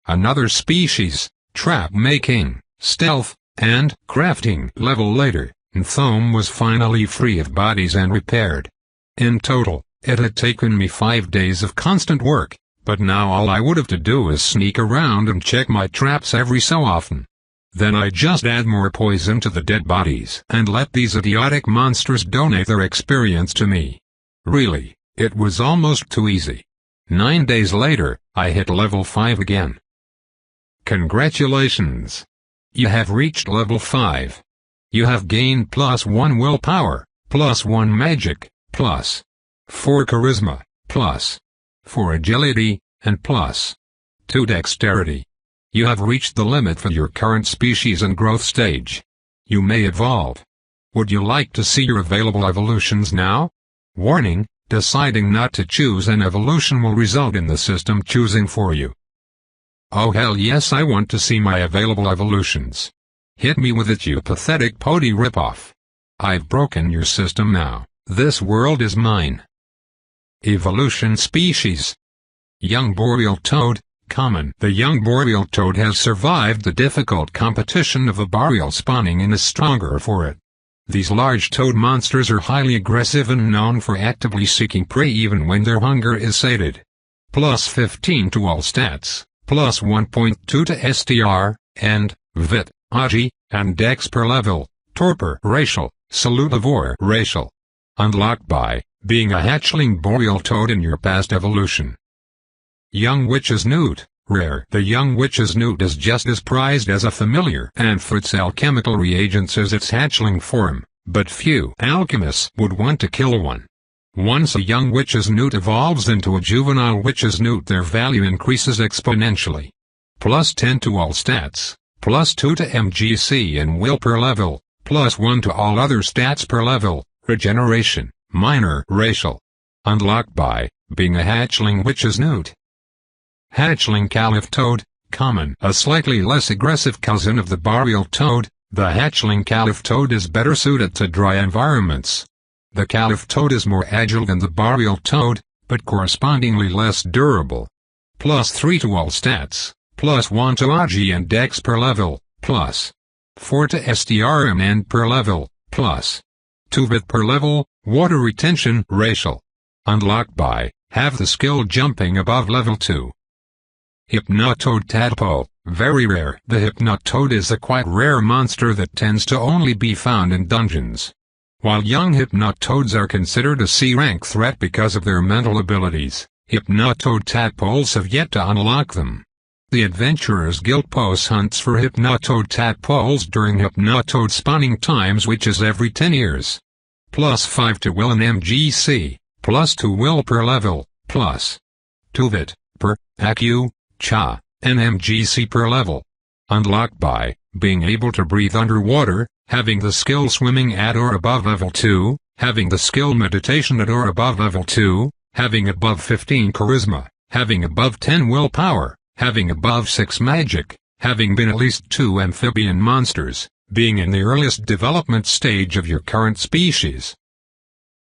Another species, trap-making, stealth, and crafting level later, Nthome was finally free of bodies and repaired. In total, it had taken me 5 days of constant work, but now all I would have to do is sneak around and check my traps every so often. Then I just add more poison to the dead bodies and let these idiotic monsters donate their experience to me. Really, it was almost too easy. 9 days later, I hit level 5 again. Congratulations! You have reached level 5. You have gained +1 willpower, +1 magic, +4 charisma, +4 agility, and +2 dexterity. You have reached the limit for your current species and growth stage. You may evolve. Would you like to see your available evolutions now? Warning, deciding not to choose an evolution will result in the system choosing for you. Oh hell yes, I want to see my available evolutions. Hit me with it, you pathetic pody ripoff. I've broken your system now. This world is mine. Evolution species. Young boreal toad, common. The young boreal toad has survived the difficult competition of a boreal spawning and is stronger for it. These large toad monsters are highly aggressive and known for actively seeking prey even when their hunger is sated. +15 to all stats, +1.2 to STR, and Vit, Agi, and Dex per level, Torpor racial, Salutivore racial. Unlocked by being a hatchling boreal toad in your past evolution. Young Witch's Newt, rare. The young Witch's Newt is just as prized as a familiar and for its alchemical reagents as its hatchling form, but few alchemists would want to kill one. Once a young Witch's Newt evolves into a juvenile Witch's Newt, their value increases exponentially. +10 to all stats, +2 to MGC and will per level, +1 to all other stats per level, regeneration, minor racial. Unlocked by being a hatchling Witch's Newt. Hatchling Caliph Toad, common. A slightly less aggressive cousin of the boreal toad, the hatchling Caliph Toad is better suited to dry environments. The Caliph Toad is more agile than the boreal toad, but correspondingly less durable. +3 to all stats, +1 to Agi and Dex per level, +4 to STR and per level, +2 Vit per level, water retention racial. Unlocked by have the skill jumping above level 2. Hypnotoad Tadpole, very rare. The Hypnotoad is a quite rare monster that tends to only be found in dungeons. While young Hypnotoads are considered a C-rank threat because of their mental abilities, Hypnotoad Tadpoles have yet to unlock them. The Adventurers Guild posts hunts for Hypnotoad Tadpoles during Hypnotoad spawning times, which is every 10 years. +5 to will and MGC, +2 will per level, +2 vit, per, AQ, CHA, and MGC per level. Unlocked by being able to breathe underwater, having the skill swimming at or above level 2, having the skill meditation at or above level 2, having above 15 charisma, having above 10 willpower, having above 6 magic, having been at least 2 amphibian monsters, being in the earliest development stage of your current species.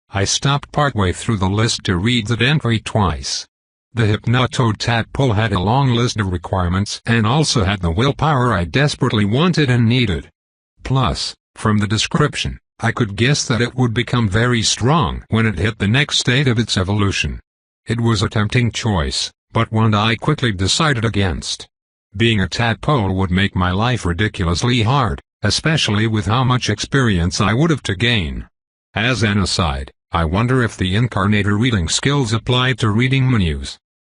I stopped partway through the list to read that entry twice. The Hypnotoad Tadpole had a long list of requirements and also had the willpower I desperately wanted and needed. Plus, from the description, I could guess that it would become very strong when it hit the next state of its evolution. It was a tempting choice, but one I quickly decided against. Being a tadpole would make my life ridiculously hard, especially with how much experience I would have to gain. As an aside, I wonder if the Incarnator reading skills applied to reading menus.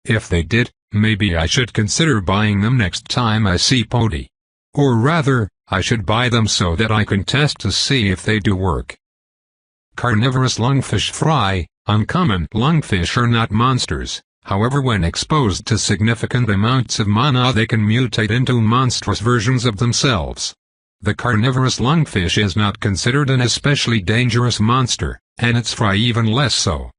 If they did, maybe I should consider buying them next time I see Pody. Or rather, I should buy them so that I can test to see if they do work. Carnivorous lungfish fry. Uncommon lungfish are not monsters, however when exposed to significant amounts of mana they can mutate into monstrous versions of themselves. The carnivorous lungfish is not considered an especially dangerous monster, and its fry even less so.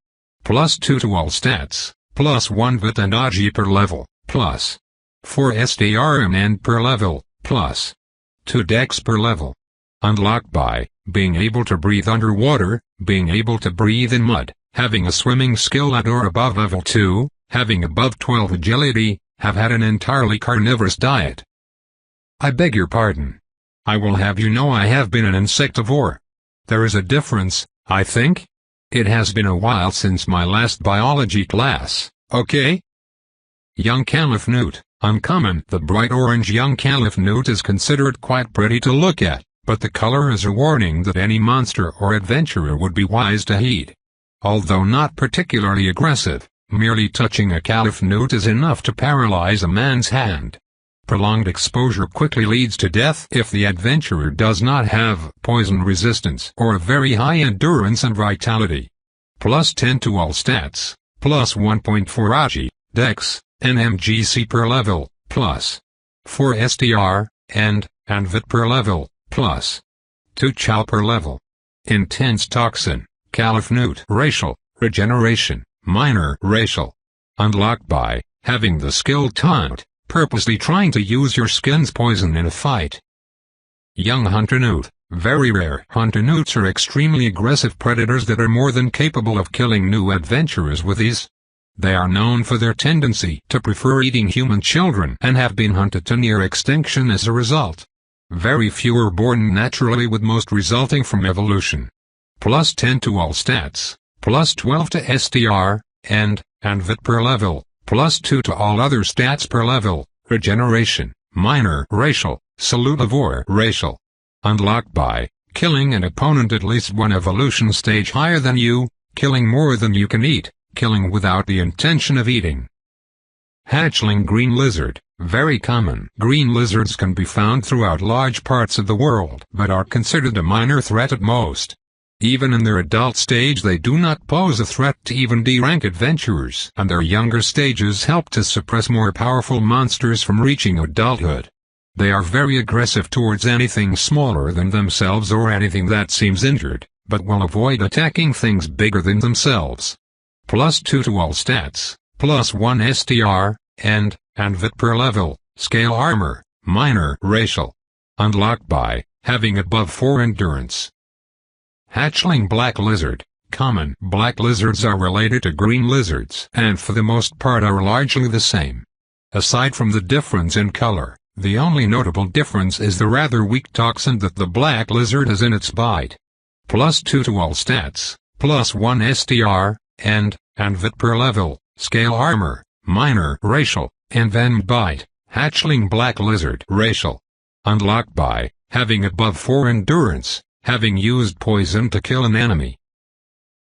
+2 to all stats, +1 vit and AG per level, +4 SDR and N per level, +2 dex per level. Unlocked by being able to breathe underwater, being able to breathe in mud, having a swimming skill at or above level 2, having above 12 agility, have had an entirely carnivorous diet. I beg your pardon. I will have you know I have been an insectivore. There is a difference, I think. It has been a while since my last biology class, okay? Young Caliph Newt, uncommon. The bright orange young Caliph Newt is considered quite pretty to look at, but the color is a warning that any monster or adventurer would be wise to heed. Although not particularly aggressive, merely touching a Caliph Newt is enough to paralyze a man's hand. Prolonged exposure quickly leads to death if the adventurer does not have poison resistance or a very high endurance and vitality. +10 to all stats, +1.4 AG, dex, and MGC per level, +4 SDR, and vit per level, +2 chow per level. Intense toxin, Caliph Newt. Racial, regeneration, minor racial. Unlocked by having the skill taunt, purposely trying to use your skin's poison in a fight. Young Hunter Newt, very rare. Hunter Newts are extremely aggressive predators that are more than capable of killing new adventurers with ease. They are known for their tendency to prefer eating human children and have been hunted to near extinction as a result. Very few are born naturally, with most resulting from evolution. +10 to all stats, +12 to SDR, and vit per level, +2 to all other stats per level. Regeneration, minor racial, salutivore racial. Unlocked by killing an opponent at least one evolution stage higher than you, killing more than you can eat, killing without the intention of eating. Hatchling green lizard, very common. Green lizards can be found throughout large parts of the world but are considered a minor threat at most. Even in their adult stage they do not pose a threat to even D-rank adventurers, and their younger stages help to suppress more powerful monsters from reaching adulthood. They are very aggressive towards anything smaller than themselves or anything that seems injured, but will avoid attacking things bigger than themselves. +2 to all stats, +1 SDR, and vit per level. Scale armor, minor racial. Unlocked by having above 4 endurance. Hatchling black lizard, common. Black lizards are related to green lizards and for the most part are largely the same. Aside from the difference in color, the only notable difference is the rather weak toxin that the black lizard has in its bite. +2 to all stats, +1 SDR, and vit per level. Scale armor, minor racial. and then bite, hatchling black lizard racial. Unlocked by, having above 4 endurance, having used poison to kill an enemy.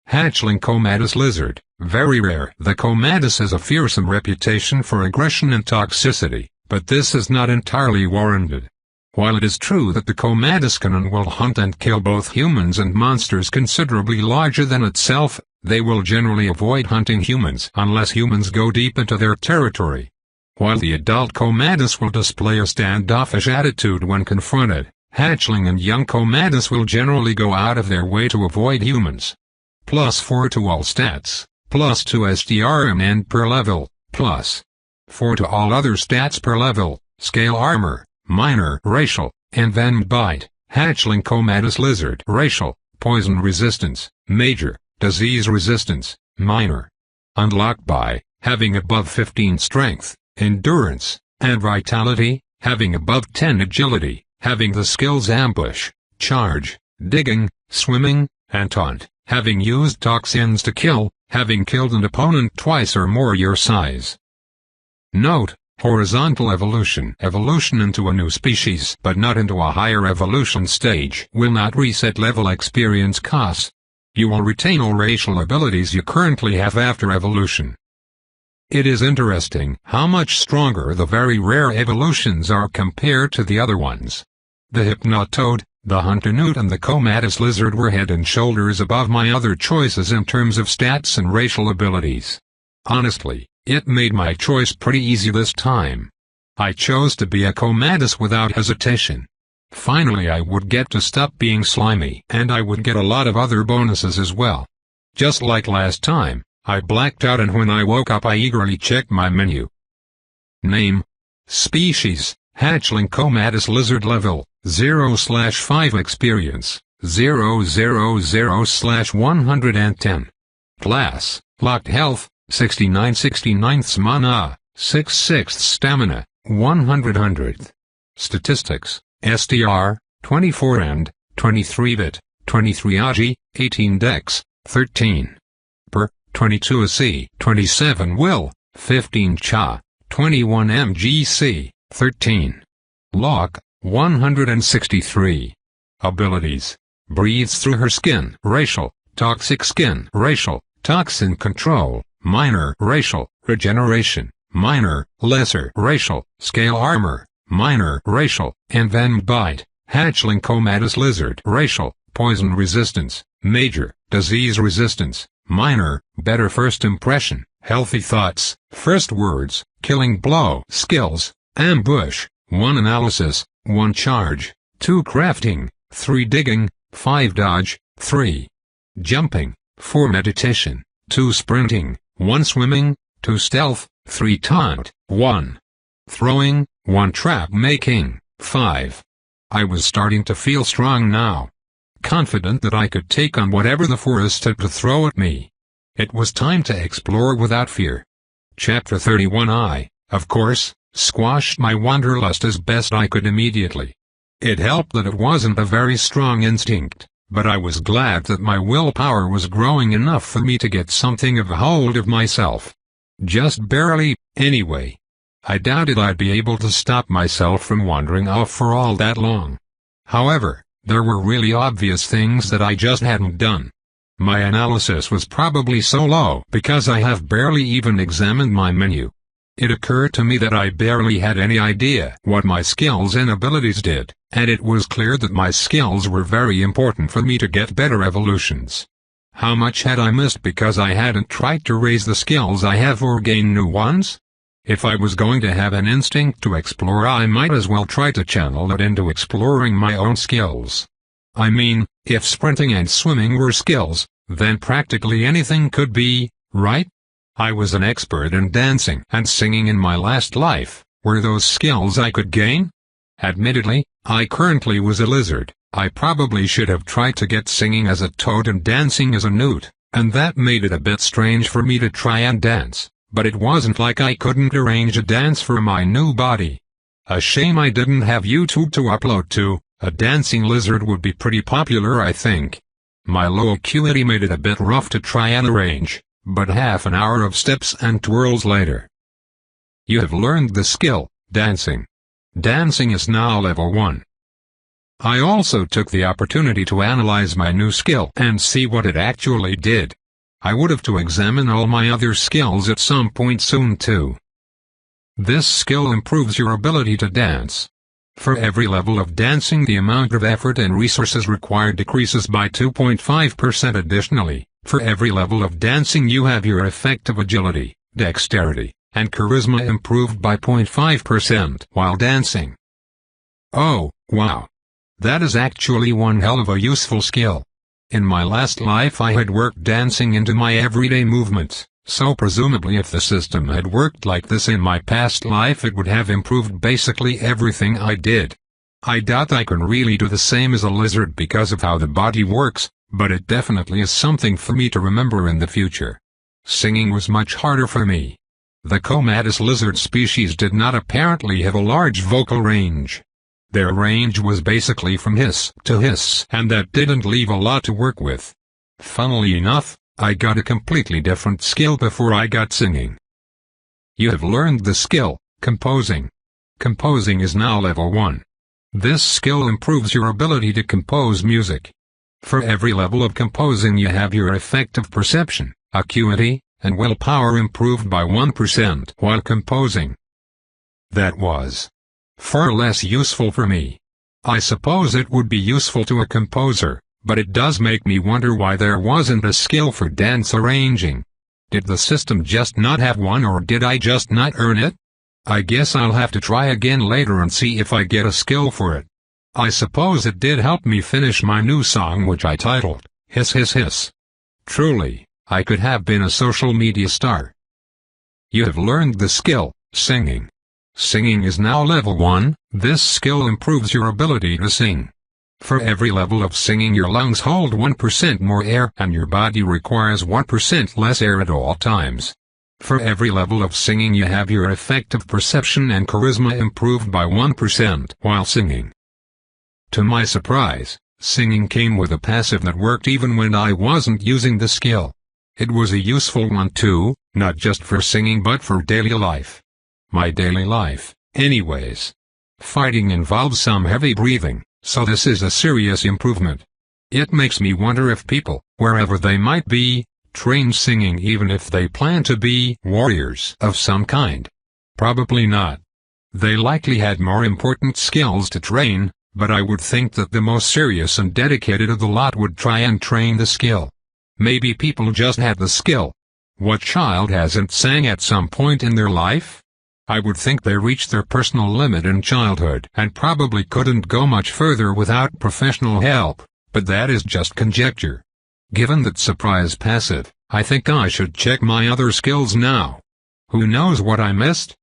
Hatchling comatose lizard, very rare. The comatose has a fearsome reputation for aggression and toxicity, but this is not entirely warranted. While it is true that the comatose can and will hunt and kill both humans and monsters considerably larger than itself, they will generally avoid hunting humans unless humans go deep into their territory. While the adult comatose will display a standoffish attitude when confronted, hatchling and young comatose will generally go out of their way to avoid humans. +4 to all stats, +2 STRMN per level, +4 to all other stats per level, scale armor, minor racial, and then bite, hatchling comatose lizard racial, poison resistance, major, disease resistance, minor. Unlocked by, having above 15 strength, endurance, and vitality, having above 10 agility, having the skills ambush, charge, digging, swimming, and taunt, having used toxins to kill, having killed an opponent twice or more your size. Note: horizontal evolution. Evolution into a new species but not into a higher evolution stage will not reset level experience costs. You will retain all racial abilities you currently have after evolution. It is interesting how much stronger the very rare evolutions are compared to the other ones. The Hypnotoad, the Hunter Newt and the Comatose Lizard were head and shoulders above my other choices in terms of stats and racial abilities. Honestly, it made my choice pretty easy this time. I chose to be a Comatose without hesitation. Finally I would get to stop being slimy and I would get a lot of other bonuses as well. Just like last time, I blacked out and when I woke up I eagerly checked my menu. Name. Species, hatchling comatose lizard level, 0/5 experience, 000/110. Class, locked health, 69/69 mana, 6/6 stamina, 100/100. Statistics, STR, 24 and, 23 bit, 23 AGI, 18 dex, 13. Per, 22 AC, 27 will, 15 cha, 21 MGC, 13. Lock, 163. Abilities. Breathes through her skin. Racial, toxic skin. Racial, toxin control. Minor. Racial, regeneration. Minor, lesser. Racial, scale armor. Minor. Racial, and then bite. Hatchling comatose lizard. Racial, poison resistance. Major, disease resistance. Minor, better first impression. Healthy thoughts. First words, killing blow. Skills, ambush. 1 analysis, 1 charge, 2 crafting, 3 digging, 5 dodge, 3 jumping, 4 meditation, 2 sprinting, 1 swimming, 2 stealth, 3 taunt, 1 throwing, 1 trap making, 5. I was starting to feel strong now. Confident that I could take on whatever the forest had to throw at me. It was time to explore without fear. Chapter 31. I, of course, squashed my wanderlust as best I could immediately. It helped that it wasn't a very strong instinct, but I was glad that my willpower was growing enough for me to get something of a hold of myself. Just barely, anyway. I doubted I'd be able to stop myself from wandering off for all that long. However, there were really obvious things that I just hadn't done. My analysis was probably so low because I have barely even examined my menu. It occurred to me that I barely had any idea what my skills and abilities did, and it was clear that my skills were very important for me to get better evolutions. How much had I missed because I hadn't tried to raise the skills I have or gain new ones? If I was going to have an instinct to explore, I might as well try to channel it into exploring my own skills. I mean, if sprinting and swimming were skills, then practically anything could be, right? I was an expert in dancing and singing in my last life. Were those skills I could gain? Admittedly, I currently was a lizard. I probably should have tried to get singing as a toad and dancing as a newt, and that made it a bit strange for me to try and dance, but it wasn't like I couldn't arrange a dance for my new body. A shame I didn't have YouTube to upload to. A dancing lizard would be pretty popular, I think. My low acuity made it a bit rough to try and arrange, but half an hour of steps and twirls later. You have learned the skill, dancing. Dancing is now level 1. I also took the opportunity to analyze my new skill and see what it actually did. I would have to examine all my other skills at some point soon too. This skill improves your ability to dance. For every level of dancing, the amount of effort and resources required decreases by 2.5%. Additionally, for every level of dancing you have your effective agility, dexterity, and charisma improved by 0.5% while dancing. Oh, wow. That is actually one hell of a useful skill. In my last life I had worked dancing into my everyday movements, so presumably if the system had worked like this in my past life it would have improved basically everything I did. I doubt I can really do the same as a lizard because of how the body works, but it definitely is something for me to remember in the future. Singing was much harder for me. The Comatus lizard species did not apparently have a large vocal range. Their range was basically from hiss to hiss, and that didn't leave a lot to work with. Funnily enough, I got a completely different skill before I got singing. You have learned the skill, composing. Composing is now level 1. This skill improves your ability to compose music. For every level of composing you have your effective perception, acuity, and willpower improved by 1% while composing. That was far less useful for me. I suppose it would be useful to a composer, but it does make me wonder why there wasn't a skill for dance arranging. Did the system just not have one, or did I just not earn it? I guess I'll have to try again later and see if I get a skill for it. I suppose it did help me finish my new song, which I titled, Hiss Hiss Hiss. Truly, I could have been a social media star. You have learned the skill, singing. Singing is now level 1, this skill improves your ability to sing. For every level of singing your lungs hold 1% more air and your body requires 1% less air at all times. For every level of singing you have your effective perception and charisma improved by 1% while singing. To my surprise, singing came with a passive that worked even when I wasn't using the skill. It was a useful one too, not just for singing but for daily life. My daily life, anyways. Fighting involves some heavy breathing, so this is a serious improvement. It makes me wonder if people, wherever they might be, train singing even if they plan to be warriors of some kind. Probably not. They likely had more important skills to train, but I would think that the most serious and dedicated of the lot would try and train the skill. Maybe people just had the skill. What child hasn't sang at some point in their life? I would think they reached their personal limit in childhood and probably couldn't go much further without professional help, but that is just conjecture. Given that surprise passive, I think I should check my other skills now. Who knows what I missed?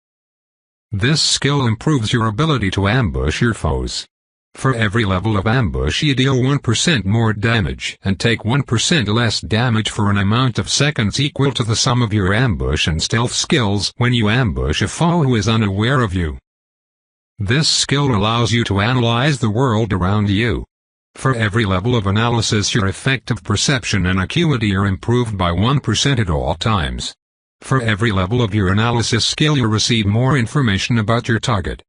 This skill improves your ability to ambush your foes. For every level of ambush you deal 1% more damage and take 1% less damage for an amount of seconds equal to the sum of your ambush and stealth skills when you ambush a foe who is unaware of you. This skill allows you to analyze the world around you. For every level of analysis your effective perception and acuity are improved by 1% at all times. For every level of your analysis skill you receive more information about your target.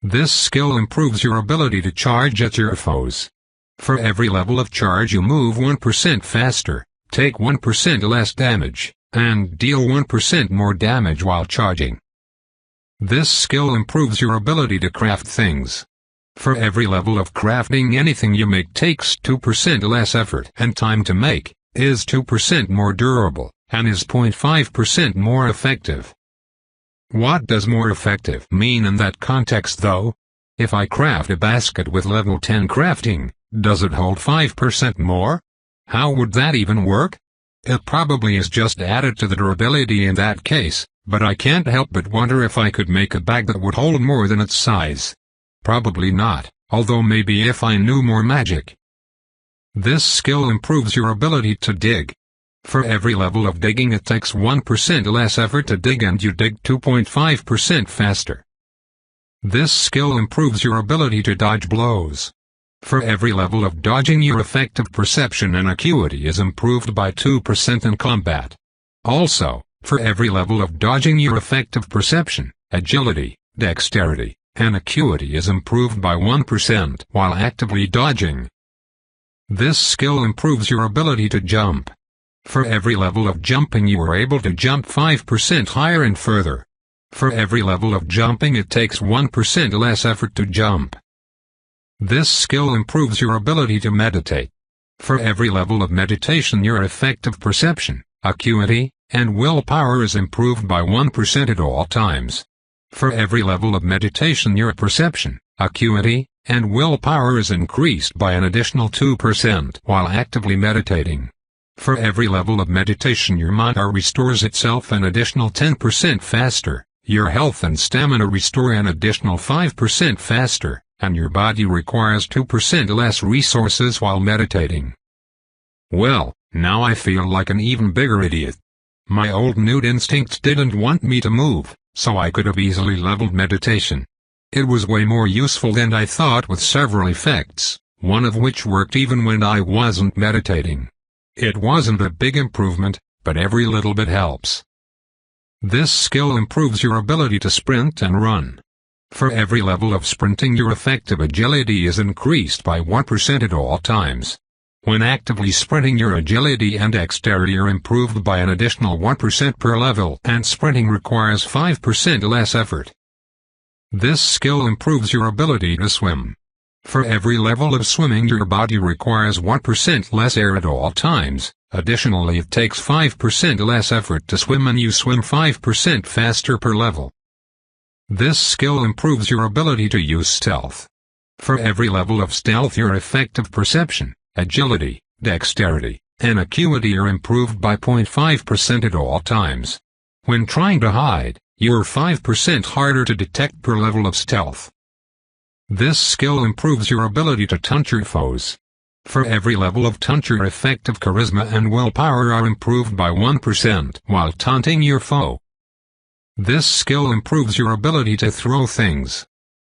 This skill improves your ability to charge at your foes. For every level of charge you move 1% faster, take 1% less damage, and deal 1% more damage while charging. This skill improves your ability to craft things. For every level of crafting anything you make takes 2% less effort and time to make, is 2% more durable, and is 0.5% more effective. What does more effective mean in that context though? If I craft a basket with level 10 crafting, does it hold 5% more? How would that even work? It probably is just added to the durability in that case, but I can't help but wonder if I could make a bag that would hold more than its size. Probably not, although maybe if I knew more magic. This skill improves your ability to dig. For every level of digging it takes 1% less effort to dig and you dig 2.5% faster. This skill improves your ability to dodge blows. For every level of dodging your effective perception and acuity is improved by 2% in combat. Also, For every level of dodging, your effective perception, agility, dexterity, and acuity is improved by 1% while actively dodging. This skill improves your ability to jump. For every level of jumping, you are able to jump 5% higher and further. For every level of jumping, it takes 1% less effort to jump. This skill improves your ability to meditate. For every level of meditation, your effective perception, acuity, and willpower is improved by 1% at all times. For every level of meditation, your perception, acuity, and willpower is increased by an additional 2% while actively meditating. For every level of meditation, your mana restores itself an additional 10% faster, your health and stamina restore an additional 5% faster, and your body requires 2% less resources while meditating. Well, now I feel like an even bigger idiot. My old newt instinct didn't want me to move, so I could have easily leveled meditation. It was way more useful than I thought, with several effects, one of which worked even when I wasn't meditating. It wasn't a big improvement, but every little bit helps. This skill improves your ability to sprint and run. For every level of sprinting, your effective agility is increased by 1% at all times. When actively sprinting, your agility and dexterity are improved by an additional 1% per level, and sprinting requires 5% less effort. This skill improves your ability to swim. For every level of swimming, your body requires 1% less air at all times. Additionally, it takes 5% less effort to swim, and you swim 5% faster per level. This skill improves your ability to use stealth. For every level of stealth, your effective perception, agility, dexterity, and acuity are improved by 0.5% at all times. When trying to hide, you're 5% harder to detect per level of stealth. This skill improves your ability to taunt your foes. For every level of taunt, your effective charisma and willpower are improved by 1% while taunting your foe. This skill improves your ability to throw things.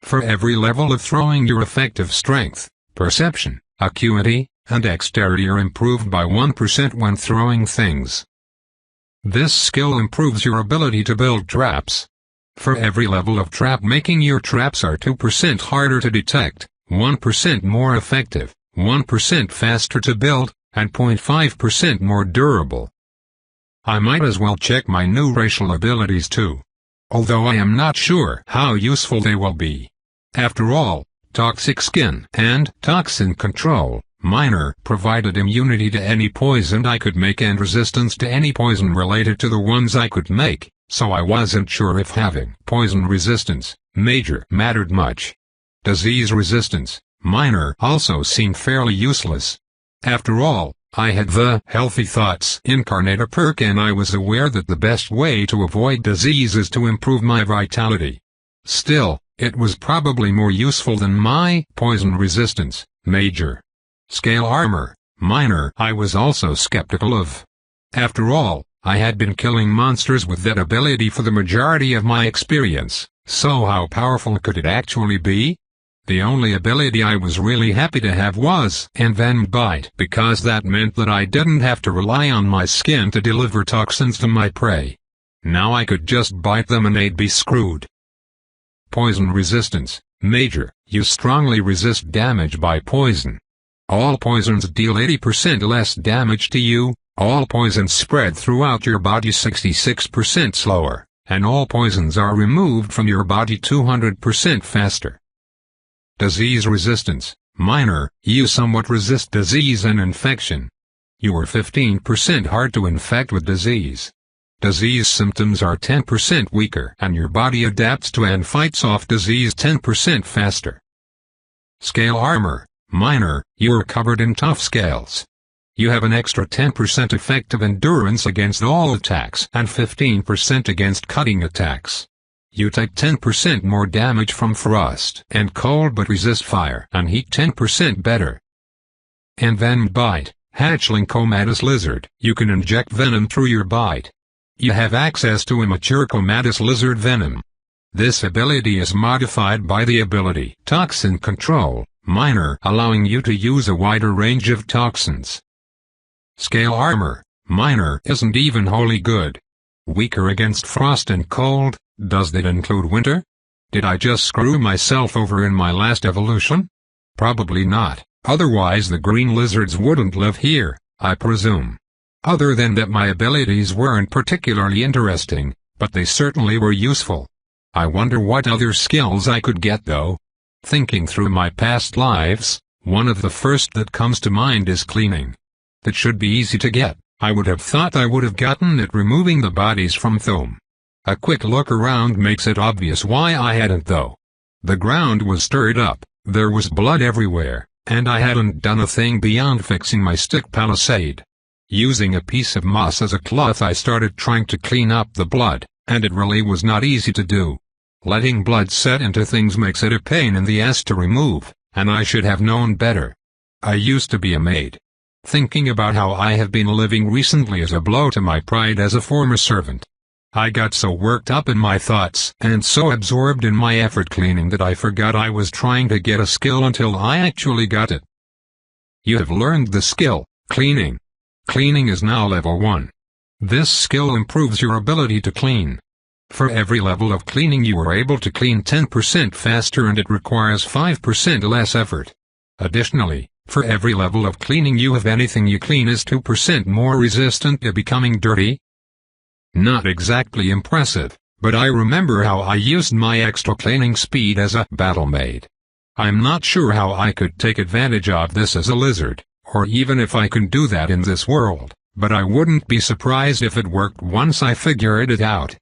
For every level of throwing, your effective strength, perception, acuity, and dexterity are improved by 1% when throwing things. This skill improves your ability to build traps. For every level of trap making, your traps are 2% harder to detect, 1% more effective, 1% faster to build, and 0.5% more durable. I might as well check my new racial abilities too. Although I am not sure how useful they will be. After all, Toxic Skin and Toxin Control Minor provided immunity to any poison I could make and resistance to any poison related to the ones I could make, so I wasn't sure if having Poison Resistance Major mattered much. Disease Resistance Minor also seemed fairly useless. After all, I had the Healthy Thoughts Incarnator perk, and I was aware that the best way to avoid disease is to improve my vitality. Still, it was probably more useful than my Poison Resistance Major. Scale Armor Minor I was also skeptical of. After all, I had been killing monsters with that ability for the majority of my experience, so how powerful could it actually be? The only ability I was really happy to have was Envenomed Bite, because that meant that I didn't have to rely on my skin to deliver toxins to my prey. Now I could just bite them and they'd be screwed. Poison Resistance Major You strongly resist damage by poison. All poisons deal 80% less damage to you, all poisons spread throughout your body 66% slower, and all poisons are removed from your body 200% faster. Disease Resistance Minor You somewhat resist disease and infection. You are 15% hard to infect with disease. Disease symptoms are 10% weaker, and your body adapts to and fights off disease 10% faster. Scale Armor Minor You are covered in tough scales. You have an extra 10% effective endurance against all attacks and 15% against cutting attacks. You take 10% more damage from frost and cold but resist fire and heat 10% better. Envenomed Bite Hatchling Comatose Lizard You can inject venom through your bite. You have access to immature Comatose lizard venom. This ability is modified by the ability Toxin Control Minor, allowing you to use a wider range of toxins. Scale Armor Minor isn't even wholly good. Weaker against frost and cold, does that include winter? Did I just screw myself over in my last evolution? Probably not, otherwise the green lizards wouldn't live here, I presume. Other than that, my abilities weren't particularly interesting, but they certainly were useful. I wonder what other skills I could get though. Thinking through my past lives, one of the first that comes to mind is cleaning. That should be easy to get. I would have thought I would have gotten it removing the bodies from Thome. A quick look around makes it obvious why I hadn't though. The ground was stirred up, there was blood everywhere, and I hadn't done a thing beyond fixing my stick palisade. Using a piece of moss as a cloth, I started trying to clean up the blood, and it really was not easy to do. Letting blood set into things makes it a pain in the ass to remove, and I should have known better. I used to be a maid. Thinking about how I have been living recently is a blow to my pride as a former servant. I got so worked up in my thoughts and so absorbed in my effort cleaning that I forgot I was trying to get a skill until I actually got it. You have learned the skill, cleaning. Cleaning is now level 1. This skill improves your ability to clean. For every level of cleaning you are able to clean 10% faster, and it requires 5% less effort. Additionally, for every level of cleaning you have, anything you clean is 2% more resistant to becoming dirty. Not exactly impressive, but I remember how I used my extra cleaning speed as a battle maid. I'm not sure how I could take advantage of this as a lizard, or even if I can do that in this world, but I wouldn't be surprised if it worked once I figured it out.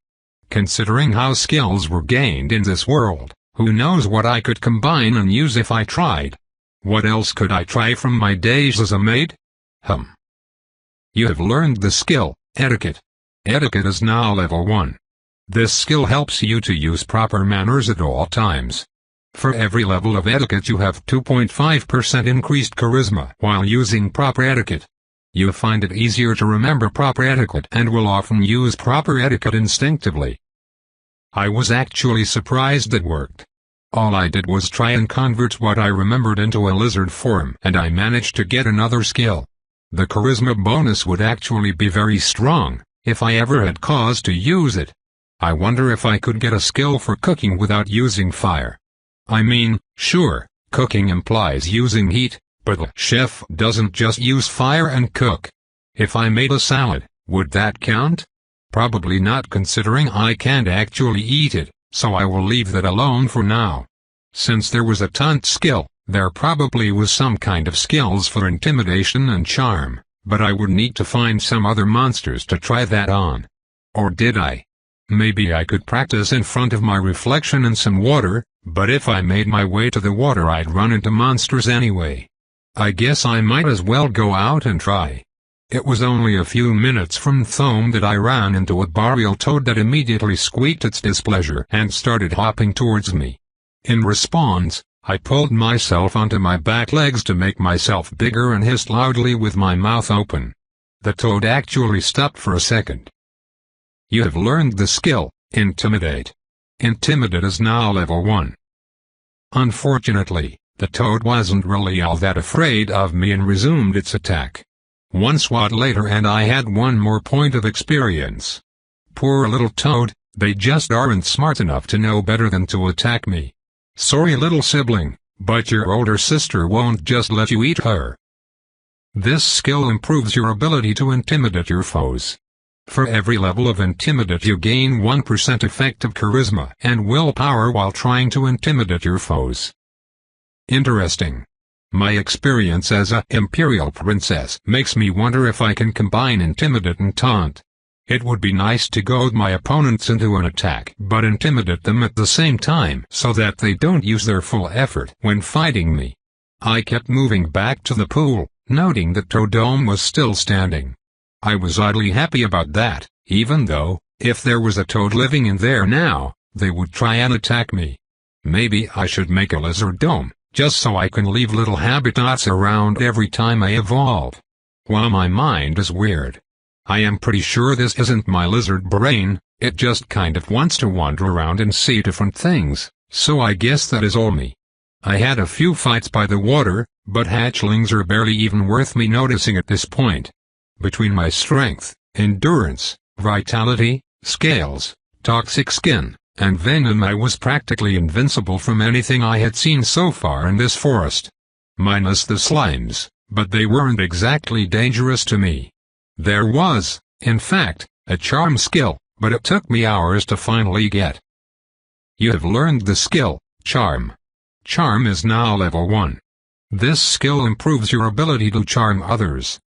Considering how skills were gained in this world, who knows what I could combine and use if I tried. What else could I try from my days as a maid? You have learned the skill, etiquette. Etiquette is now level 1. This skill helps you to use proper manners at all times. For every level of etiquette you have 2.5% increased charisma while using proper etiquette. You find it easier to remember proper etiquette and will often use proper etiquette instinctively. I was actually surprised it worked. All I did was try and convert what I remembered into a lizard form, and I managed to get another skill. The charisma bonus would actually be very strong, if I ever had cause to use it. I wonder if I could get a skill for cooking without using fire. I mean, sure, cooking implies using heat, but the chef doesn't just use fire and cook. If I made a salad, would that count? Probably not, considering I can't actually eat it, so I will leave that alone for now. Since there was a taunt skill, there probably was some kind of skills for intimidation and charm, but I would need to find some other monsters to try that on. Or did I? Maybe I could practice in front of my reflection in some water, but if I made my way to the water I'd run into monsters anyway. I guess I might as well go out and try. It was only a few minutes from Thome that I ran into a boreal toad that immediately squeaked its displeasure and started hopping towards me. In response, I pulled myself onto my back legs to make myself bigger and hissed loudly with my mouth open. The toad actually stopped for a second. You have learned the skill, Intimidate. Intimidate is now level 1. Unfortunately, the toad wasn't really all that afraid of me and resumed its attack. One swat later and I had one more point of experience. Poor little toad, they just aren't smart enough to know better than to attack me. Sorry little sibling, but your older sister won't just let you eat her. This skill improves your ability to intimidate your foes. For every level of Intimidate you gain 1% effective charisma and willpower while trying to intimidate your foes. Interesting. My experience as a Imperial Princess makes me wonder if I can combine Intimidate and Taunt. It would be nice to goad my opponents into an attack but intimidate them at the same time so that they don't use their full effort when fighting me. I kept moving back to the pool, noting that Toadome was still standing. I was oddly happy about that, even though, if there was a toad living in there now, they would try and attack me. Maybe I should make a lizard dome, just so I can leave little habitats around every time I evolve. While my mind is weird, I am pretty sure this isn't my lizard brain, it just kind of wants to wander around and see different things, so I guess that is all me. I had a few fights by the water, but hatchlings are barely even worth me noticing at this point. Between my strength, endurance, vitality, scales, toxic skin, and venom. I was practically invincible from anything I had seen so far in this forest. Minus the slimes, but they weren't exactly dangerous to me. There was, in fact, a charm skill, but it took me hours to finally get. You have learned the skill, Charm. Charm is now level 1. This skill improves your ability to charm others.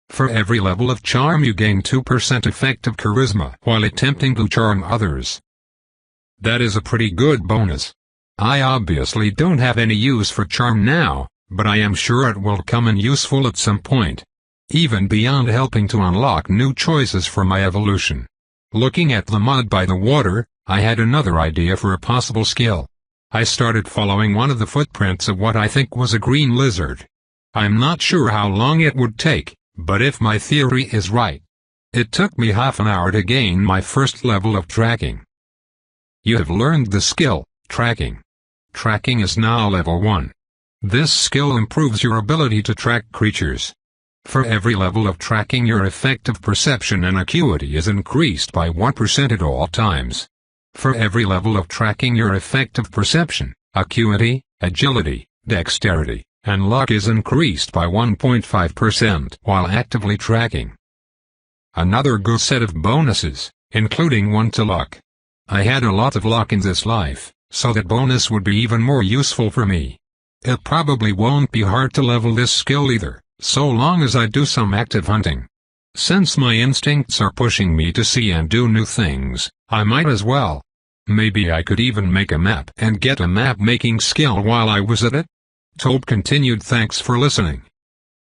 For every level of charm you gain 2% effective charisma while attempting to charm others. That is a pretty good bonus. I obviously don't have any use for charm now, but I am sure it will come in useful at some point. Even beyond helping to unlock new choices for my evolution. Looking at the mud by the water, I had another idea for a possible skill. I started following one of the footprints of what I think was a green lizard. I'm not sure how long it would take, but if my theory is right, it took me half an hour to gain my first level of tracking. You have learned the skill, Tracking. Tracking is now level 1. This skill improves your ability to track creatures. For every level of tracking your effective perception and acuity is increased by 1% at all times. For every level of tracking your effective perception, acuity, agility, dexterity, and luck is increased by 1.5% while actively tracking. Another good set of bonuses, including one to luck. I had a lot of luck in this life, so that bonus would be even more useful for me. It probably won't be hard to level this skill either, so long as I do some active hunting. Since my instincts are pushing me to see and do new things, I might as well. Maybe I could even make a map and get a map-making skill while I was at it. Toad continued. Thanks for listening.